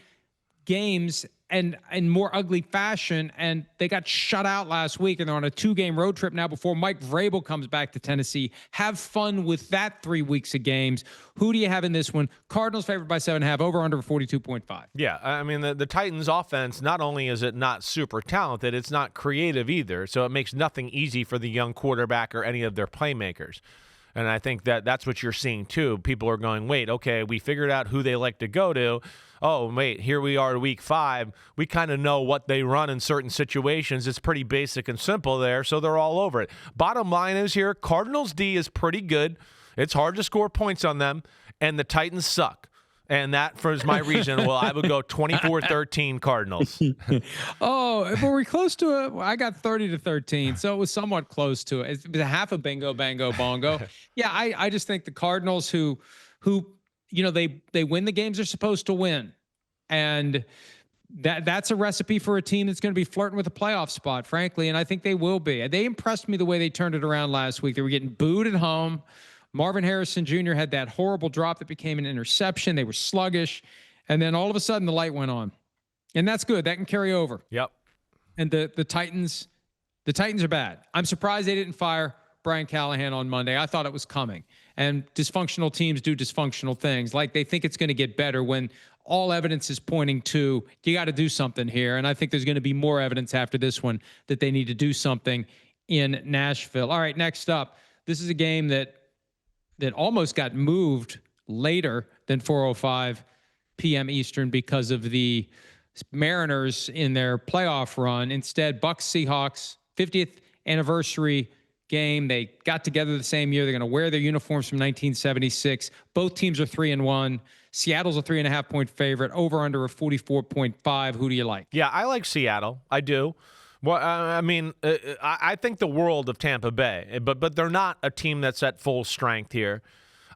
games and in more ugly fashion, and they got shut out last week, and they're on a 2-game road trip now before Mike Vrabel comes back to Tennessee. Have fun with that 3 weeks of games. Who do you have in this one? Cardinals favored by 7.5, over under 42.5. Yeah, I mean, the Titans offense, not only is it not super talented, it's not creative either, so it makes nothing easy for the young quarterback or any of their playmakers. And I think that's what you're seeing, too. People are going, wait, okay, we figured out who they like to go to. Oh, wait, here we are week 5. We kind of know what they run in certain situations. It's pretty basic and simple there, so they're all over it. Bottom line is here, Cardinals D is pretty good. It's hard to score points on them, and the Titans suck. And that is my reason. Well, I would go 24-13 Cardinals. Oh, were we close to it? I got 30-13, so it was somewhat close to it. It was a half a bingo, bango, bongo. Yeah, I just think the Cardinals who they win the games they're supposed to win, and that's a recipe for a team that's going to be flirting with a playoff spot, frankly, and I think they will be. They impressed me the way they turned it around last week. They were getting booed at home. Marvin Harrison Jr. had that horrible drop that became an interception. They were sluggish. And then all of a sudden the light went on. And that's good. That can carry over. Yep. And the Titans are bad. I'm surprised they didn't fire Brian Callahan on Monday. I thought it was coming. And dysfunctional teams do dysfunctional things. Like, they think it's going to get better when all evidence is pointing to, you got to do something here. And I think there's going to be more evidence after this one that they need to do something in Nashville. All right, next up, this is a game that almost got moved later than 4:05 p.m. Eastern because of the Mariners in their playoff run. Instead, Bucs Seahawks 50th anniversary game. They got together the same year. They're going to wear their uniforms from 1976. Both teams are 3-1. Seattle's a 3.5-point favorite. Over under a 44.5. Who do you like? Yeah, I like Seattle. I do. Well, I think the world of Tampa Bay, but they're not a team that's at full strength here.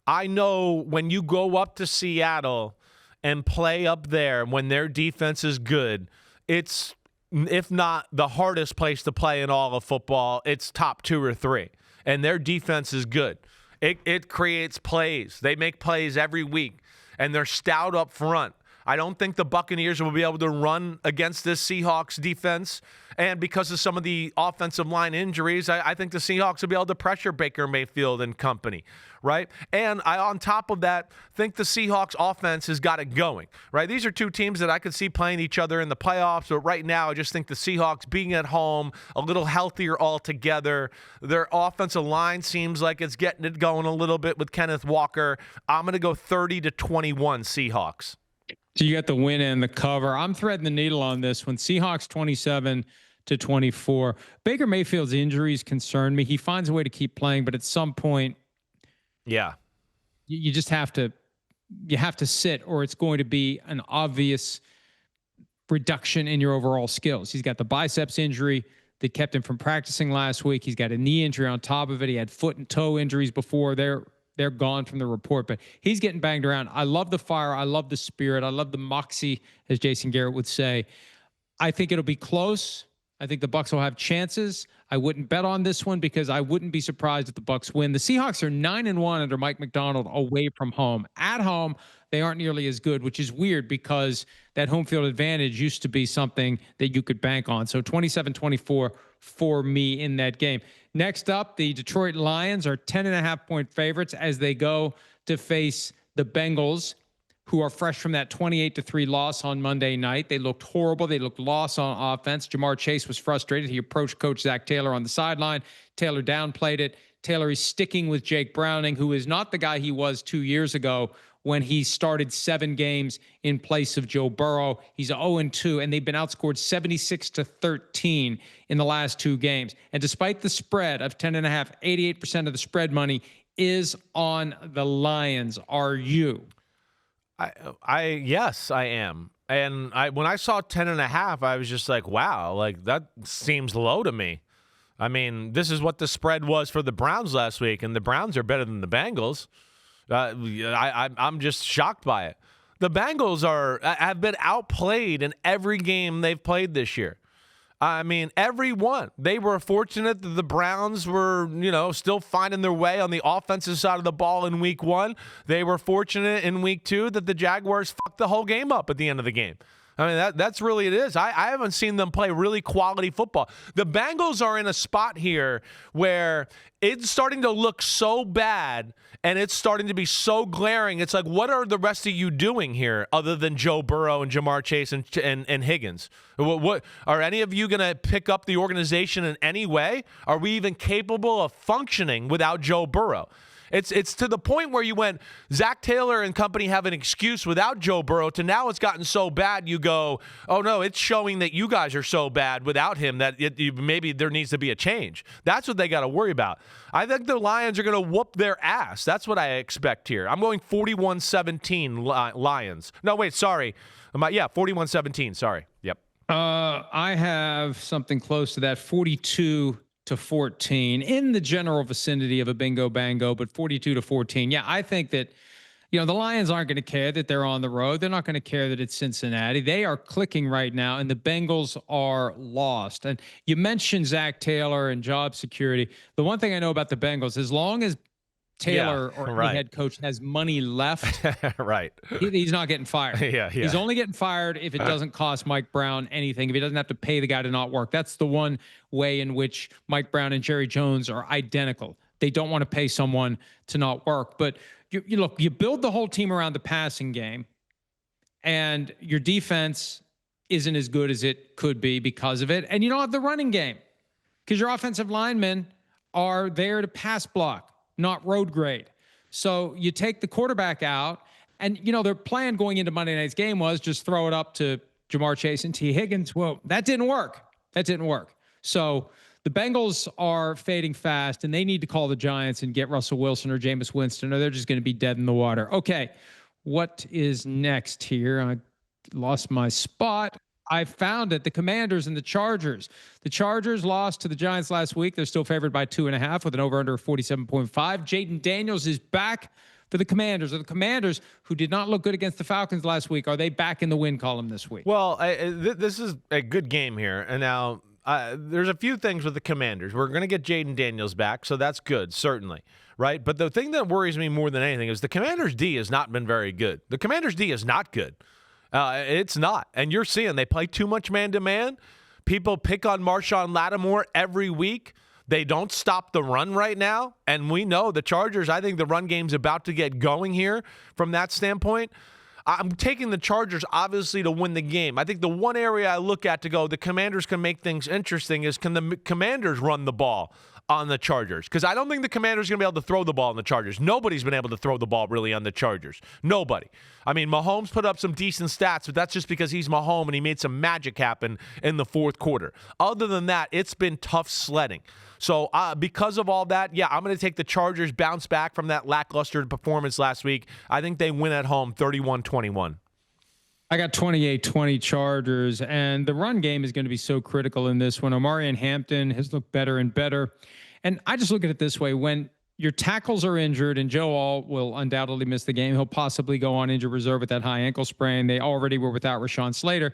I know when you go up to Seattle and play up there when their defense is good, it's, if not the hardest place to play in all of football, it's top 2 or 3. And their defense is good. It creates plays. They make plays every week, and they're stout up front. I don't think the Buccaneers will be able to run against this Seahawks defense. And because of some of the offensive line injuries, I think the Seahawks will be able to pressure Baker Mayfield and company, right? And I, on top of that, think the Seahawks offense has got it going, right? These are two teams that I could see playing each other in the playoffs. But right now, I just think the Seahawks being at home, a little healthier altogether. Their offensive line seems like it's getting it going a little bit with Kenneth Walker. I'm going to go 30-21 Seahawks. So you got the win and the cover. I'm threading the needle on this one. Seahawks 27-24. Baker Mayfield's injuries concern me. He finds a way to keep playing, but at some point, yeah, you just have to you have to sit, or it's going to be an obvious reduction in your overall skills. He's got the biceps injury that kept him from practicing last week. He's got a knee injury on top of it. He had foot and toe injuries before. They're gone from the report, but he's getting banged around. I love the fire. I love the spirit. I love the moxie, as Jason Garrett would say. I think it'll be close. I think the Bucs will have chances. I wouldn't bet on this one because I wouldn't be surprised if the Bucs win. The Seahawks are 9-1 under Mike Macdonald away from home. At home, they aren't nearly as good, which is weird because that home field advantage used to be something that you could bank on. So 27-24 for me in that game. Next up, the Detroit Lions are 10.5-point favorites as they go to face the Bengals, who are fresh from that 28-3 loss on Monday night. They looked horrible. They looked lost on offense. Jamar Chase was frustrated. He approached Coach Zach Taylor on the sideline. Taylor downplayed it. Taylor is sticking with Jake Browning, who is not the guy he was 2 years ago when he started 7 games in place of Joe Burrow. He's 0-2, and they've been outscored 76-13 in the last 2 games. And despite the spread of 10.5, 88% of the spread money is on the Lions. Are you? Yes, I am. And when I saw 10.5, I was just like, wow, like that seems low to me. I mean, this is what the spread was for the Browns last week, and the Browns are better than the Bengals. I'm just shocked by it. The Bengals have been outplayed in every game they've played this year. I mean, every one. They were fortunate that the Browns were, still finding their way on the offensive side of the ball in week 1. They were fortunate in week 2 that the Jaguars fucked the whole game up at the end of the game. I mean, that's really it is. I haven't seen them play really quality football. The Bengals are in a spot here where it's starting to look so bad and it's starting to be so glaring. It's like, what are the rest of you doing here other than Joe Burrow and Jamar Chase and Higgins? What are any of you going to pick up the organization in any way? Are we even capable of functioning without Joe Burrow? It's to the point where you went, Zach Taylor and company have an excuse without Joe Burrow, to now it's gotten so bad you go, oh no, it's showing that you guys are so bad without him that maybe there needs to be a change. That's what they got to worry about. I think the Lions are going to whoop their ass. That's what I expect here. I'm going 41-17 Lions. No, wait, sorry. 41-17, sorry. Yep. I have something close to that, 42-14, in the general vicinity of a bingo bango, but 42-14. Yeah, I think that, the Lions aren't going to care that they're on the road. They're not going to care that it's Cincinnati. They are clicking right now, and the Bengals are lost. And you mentioned Zach Taylor and job security. The one thing I know about the Bengals, as long as Taylor or any head coach has money left, right, he's not getting fired. Yeah. He's only getting fired if it doesn't cost Mike Brown anything, if he doesn't have to pay the guy to not work. That's the one way in which Mike Brown and Jerry Jones are identical. They don't want to pay someone to not work. But you build the whole team around the passing game, and your defense isn't as good as it could be because of it. And you don't have the running game because your offensive linemen are there to pass block, not road grade. So you take the quarterback out, and their plan going into Monday night's game was just throw it up to Jamar Chase and T. Higgins. Well, that didn't work. So the Bengals are fading fast, and they need to call the Giants and get Russell Wilson or Jameis Winston, or they're just going to be dead in the water. Okay, what is next here? I lost my spot. I found it. The Commanders and the Chargers. The Chargers lost to the Giants last week. They're still favored by 2.5 with an over-under of 47.5. Jaden Daniels is back for the Commanders. Are the Commanders, who did not look good against the Falcons last week, are they back in the win column this week? Well, this is a good game here. And now there's a few things with the Commanders. We're going to get Jaden Daniels back, so that's good, certainly. Right? But the thing that worries me more than anything is the Commanders' D has not been very good. The Commanders' D is not good. It's not. And you're seeing they play too much man-to-man. People pick on Marshawn Lattimore every week. They don't stop the run right now. And we know the Chargers, I think the run game's about to get going here from that standpoint. I'm taking the Chargers, obviously, to win the game. I think the one area I look at to go, the Commanders can make things interesting is, can the Commanders run the ball on the Chargers because I don't think the Commanders are going to be able to throw the ball on the Chargers. Nobody's been able to throw the ball really on the Chargers. Nobody. I mean, Mahomes put up some decent stats, but that's just because he's Mahomes and he made some magic happen in the fourth quarter. Other than that, it's been tough sledding. So because of all that, yeah, I'm going to take the Chargers bounce back from that lackluster performance last week. I think they win at home 31-21. I got 28-20 Chargers, and the run game is going to be so critical in this one. Omarion Hampton has looked better and better. And I just look at it this way. When your tackles are injured, and Joe Alt will undoubtedly miss the game, he'll possibly go on injured reserve with that high ankle sprain. They already were without Rashawn Slater.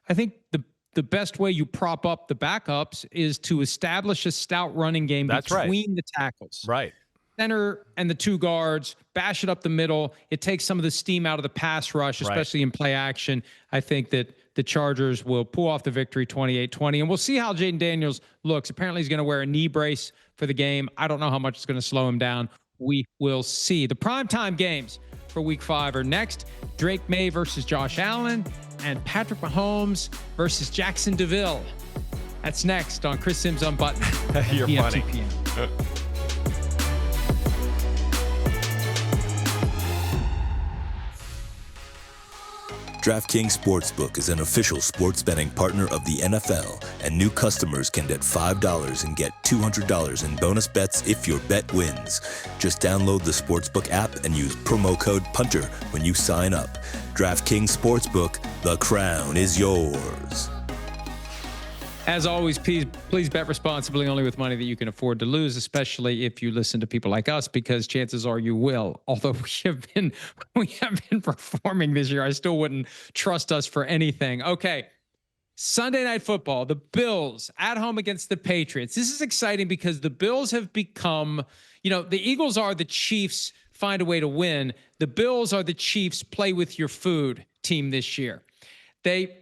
I think the best way you prop up the backups is to establish a stout running game between the tackles. Right. Center and the two guards, bash it up the middle. It takes some of the steam out of the pass rush, especially in play action. I think that the Chargers will pull off the victory 28-20. And we'll see how Jaden Daniels looks. Apparently, he's going to wear a knee brace for the game. I don't know how much it's going to slow him down. We will see. The primetime games for Week 5 are next. Drake May versus Josh Allen and Patrick Mahomes versus Jackson DeVille. That's next on Chris Simms Unbuttoned. You're funny. 2 p.m. DraftKings Sportsbook is an official sports betting partner of the NFL, and new customers can bet $5 and get $200 in bonus bets if your bet wins. Just download the Sportsbook app and use promo code PUNTER when you sign up. DraftKings Sportsbook, the crown is yours. As always, please bet responsibly, only with money that you can afford to lose, especially if you listen to people like us, because chances are you will. Although we have been performing this year, I still wouldn't trust us for anything. Okay. Sunday Night Football, the Bills at home against the Patriots. This is exciting because the Bills have become, the Eagles are the Chiefs find a way to win. The Bills are the Chiefs play with your food team this year. They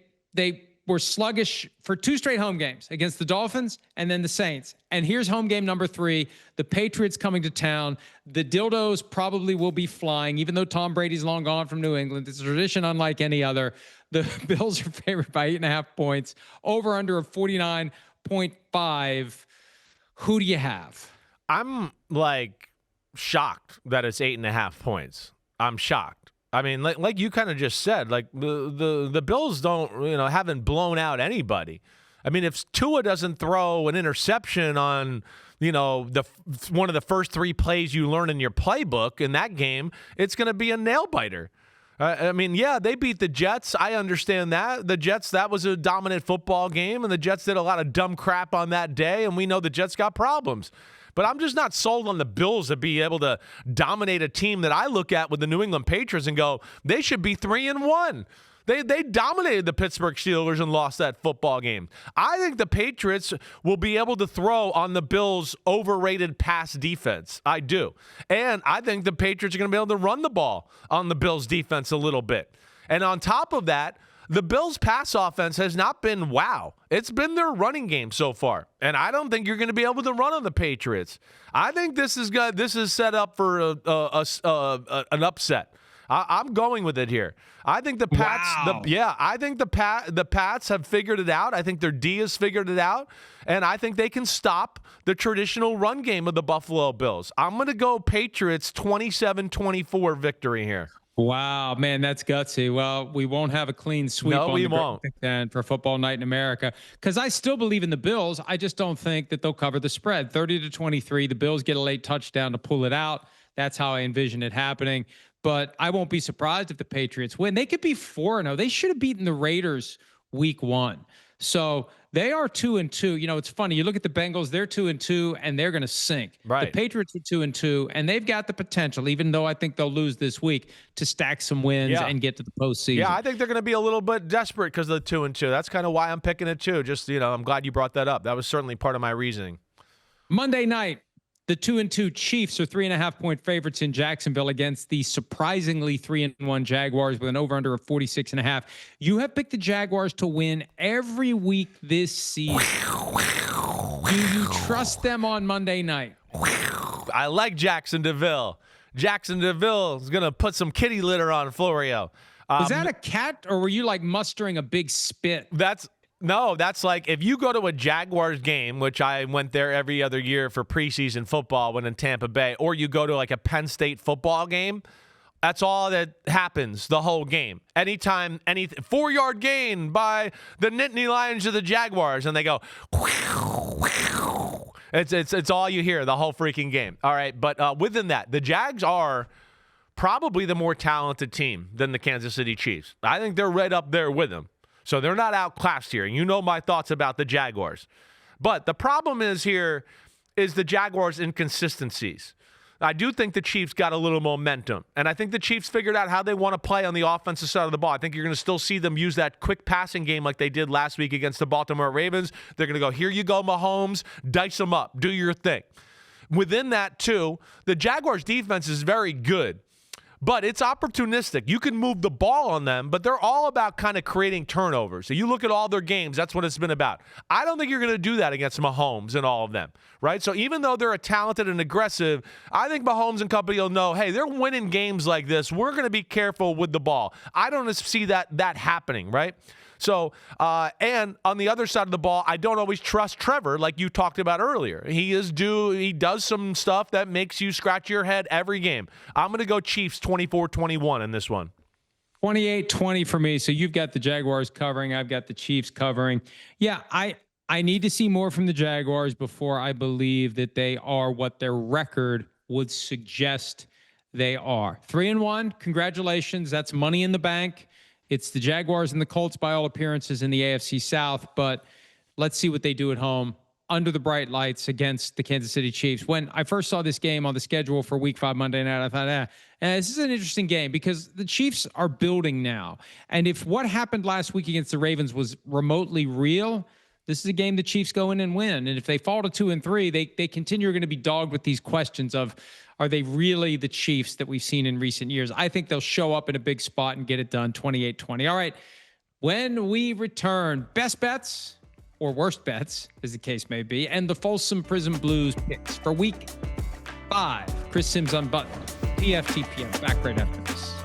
were sluggish for 2 straight home games against the Dolphins and then the Saints. And here's home game number 3, the Patriots coming to town. The dildos probably will be flying, even though Tom Brady's long gone from New England. It's a tradition unlike any other. The Bills are favored by 8.5 points, over under of 49.5. Who do you have? I'm shocked that it's 8.5 points. I'm shocked. I mean, like you kind of just said, the Bills haven't blown out anybody. I mean, if Tua doesn't throw an interception on, one of the first 3 plays you learn in your playbook in that game, it's going to be a nail biter. I mean, yeah, they beat the Jets. I understand that. The Jets, that was a dominant football game, and the Jets did a lot of dumb crap on that day, and we know the Jets got problems. But I'm just not sold on the Bills to be able to dominate a team that I look at with the New England Patriots and go, they should be 3-1. They dominated the Pittsburgh Steelers and lost that football game. I think the Patriots will be able to throw on the Bills' overrated pass defense. I do. And I think the Patriots are going to be able to run the ball on the Bills' defense a little bit. And on top of that, the Bills' pass offense has not been wow. It's been their running game so far, and I don't think you're going to be able to run on the Patriots. I think this is set up for an upset. I'm going with it here. I think the Pats. Wow. I think the Pats have figured it out. I think their D has figured it out, and I think they can stop the traditional run game of the Buffalo Bills. I'm going to go Patriots 27-24 victory here. Wow, man, that's gutsy. Well, we won't have a clean sweep then for football night in America, because I still believe in the Bills. I just don't think that they'll cover the spread. 30-23, the Bills get a late touchdown to pull it out. That's how I envision it happening. But I won't be surprised if the Patriots win. They could be 4-0. They should have beaten the Raiders week 1. So they are 2-2. It's funny. You look at the Bengals, they're 2-2, and they're going to sink. Right. The Patriots are 2-2, and they've got the potential, even though I think they'll lose this week, to stack some wins and get to the postseason. Yeah, I think they're going to be a little bit desperate because of the 2-2. That's kind of why I'm picking it too. Just, I'm glad you brought that up. That was certainly part of my reasoning. Monday night, the 2-2 Chiefs are 3.5-point favorites in Jacksonville against the surprisingly 3-1 Jaguars with an over-under of 46.5. You have picked the Jaguars to win every week this season. Do you trust them on Monday night? I like Jackson DeVille. Jackson DeVille is going to put some kitty litter on Florio. Was that a cat, or were you mustering a big spit? No, that's like if you go to a Jaguars game, which I went there every other year for preseason football when in Tampa Bay, or you go to like a Penn State football game, that's all that happens the whole game. Anytime, 4-yard gain by the Nittany Lions of the Jaguars, and they go, it's all you hear the whole freaking game. All right, but within that, the Jags are probably the more talented team than the Kansas City Chiefs. I think they're right up there with them. So they're not outclassed here. You know my thoughts about the Jaguars. But the problem is here is the Jaguars' inconsistencies. I do think the Chiefs got a little momentum, and I think the Chiefs figured out how they want to play on the offensive side of the ball. I think you're going to still see them use that quick passing game like they did last week against the Baltimore Ravens. They're going to go, here you go, Mahomes, dice them up, do your thing. Within that, too, the Jaguars' defense is very good. But it's opportunistic. You can move the ball on them, but they're all about kind of creating turnovers. So you look at all their games, that's what it's been about. I don't think you're going to do that against Mahomes and all of them, right? So even though they're a talented and aggressive, I think Mahomes and company will know, hey, they're winning games like this. We're going to be careful with the ball. I don't see that happening, right? So, and on the other side of the ball, I don't always trust Trevor like you talked about earlier. He does some stuff that makes you scratch your head every game. I'm going to go Chiefs 24-21 in this one. 28-20 for me. So you've got the Jaguars covering. I've got the Chiefs covering. Yeah, I need to see more from the Jaguars before I believe that they are what their record would suggest they are. 3-1. Congratulations. That's money in the bank. It's the Jaguars and the Colts by all appearances in the AFC South, but let's see what they do at home under the bright lights against the Kansas City Chiefs. When I first saw this game on the schedule for Week 5 Monday night, I thought, this is an interesting game because the Chiefs are building now. And if what happened last week against the Ravens was remotely real, this is a game the Chiefs go in and win. And if they fall to 2-3, they continue going to be dogged with these questions of, are they really the Chiefs that we've seen in recent years? I think they'll show up in a big spot and get it done 28-20. All right. When we return, best bets or worst bets, as the case may be, and the Folsom Prison Blues picks for Week 5. Chris Simms Unbuttoned, PFTPM. Back right after this.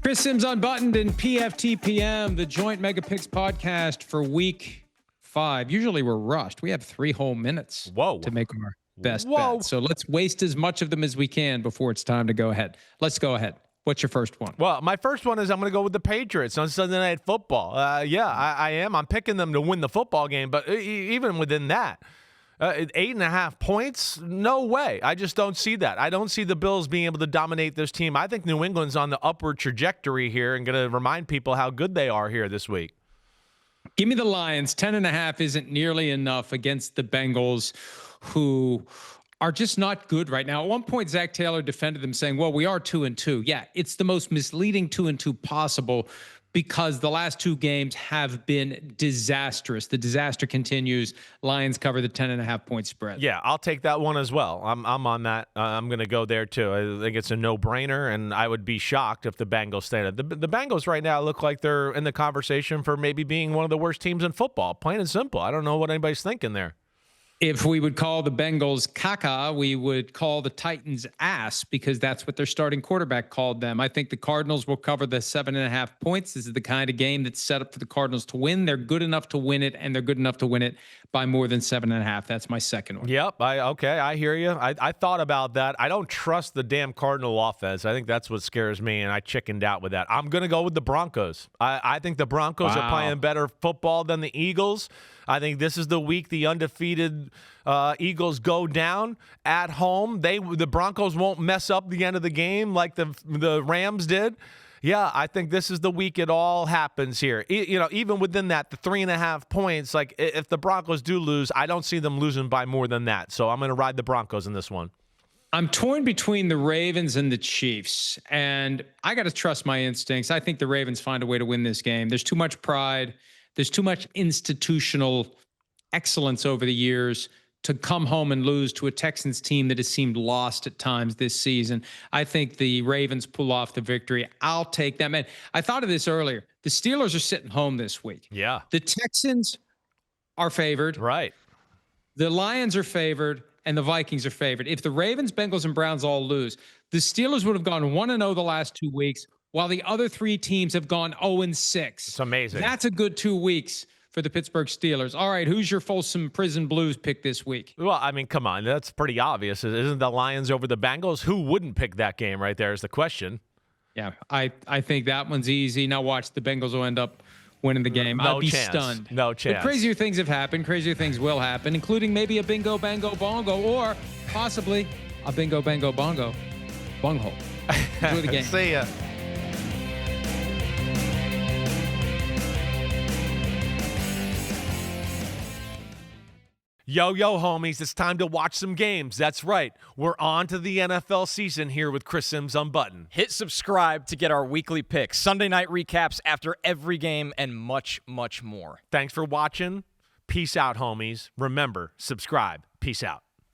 Chris Simms Unbuttoned and PFTPM, the joint Mega Picks podcast for Week 5. Usually we're rushed. We have 3 whole minutes to make our best bet. So let's waste as much of them as we can before it's time to go ahead. Let's go ahead. What's your first one? Well, my first one is I'm going to go with the Patriots on Sunday Night Football. I am. I'm picking them to win the football game, but even within that, 8.5 points? No way. I just don't see that. I don't see the Bills being able to dominate this team. I think New England's on the upward trajectory here and going to remind people how good they are here this week. Give me the Lions. 10.5 isn't nearly enough against the Bengals, who are just not good right now. At one point, Zach Taylor defended them saying, well, we are 2-2. Yeah, it's the most misleading 2-2 possible because the last 2 games have been disastrous. The disaster continues. Lions cover the 10.5 point spread. Yeah, I'll take that one as well. I'm on that. I'm going to go there too. I think it's a no-brainer, and I would be shocked if the Bengals stayed. The Bengals right now look like they're in the conversation for maybe being one of the worst teams in football. Plain and simple. I don't know what anybody's thinking there. If we would call the Bengals caca, we would call the Titans ass, because that's what their starting quarterback called them. I think the Cardinals will cover the 7.5 points. This is the kind of game that's set up for the Cardinals to win. They're good enough to win it, and they're good enough to win it by more than 7.5. That's my second one. Yep. I hear you. I thought about that. I don't trust the damn Cardinal offense. I think that's what scares me, and I chickened out with that. I'm going to go with the Broncos. I think the Broncos are playing better football than the Eagles. I think this is the week the undefeated Eagles go down at home. The Broncos won't mess up the end of the game like the Rams did. Yeah, I think this is the week it all happens here. Even within that, the 3.5 points, like if the Broncos do lose, I don't see them losing by more than that. So I'm going to ride the Broncos in this one. I'm torn between the Ravens and the Chiefs, and I got to trust my instincts. I think the Ravens find a way to win this game. There's too much pride. There's too much institutional excellence over the years to come home and lose to a Texans team that has seemed lost at times this season. I think the Ravens pull off the victory. I'll take them. And I thought of this earlier. The Steelers are sitting home this week. Yeah. The Texans are favored. Right. The Lions are favored. and the Vikings are favored. If the Ravens, Bengals, and Browns all lose, the Steelers would have gone 1-0 the last 2 weeks, while the other 3 teams have gone 0-6. It's amazing. That's a good 2 weeks for the Pittsburgh Steelers. All right, who's your Folsom Prison Blues pick this week? Well, I mean, come on. That's pretty obvious. Isn't the Lions over the Bengals? Who wouldn't pick that game right there is the question. Yeah, I think that one's easy. Now watch, the Bengals will end up winning the game. No I'd be chance. stunned. No chance. But crazier things have happened. Crazier things will happen, including maybe a bingo, bango, bongo, or possibly a bingo, bango, bongo, bunghole. Enjoy the game. See ya. Yo, homies, it's time to watch some games. That's right. We're on to the NFL season here with Chris Simms Unbuttoned. Hit subscribe to get our weekly picks, Sunday night recaps after every game, and much, much more. Thanks for watching. Peace out, homies. Remember, subscribe. Peace out.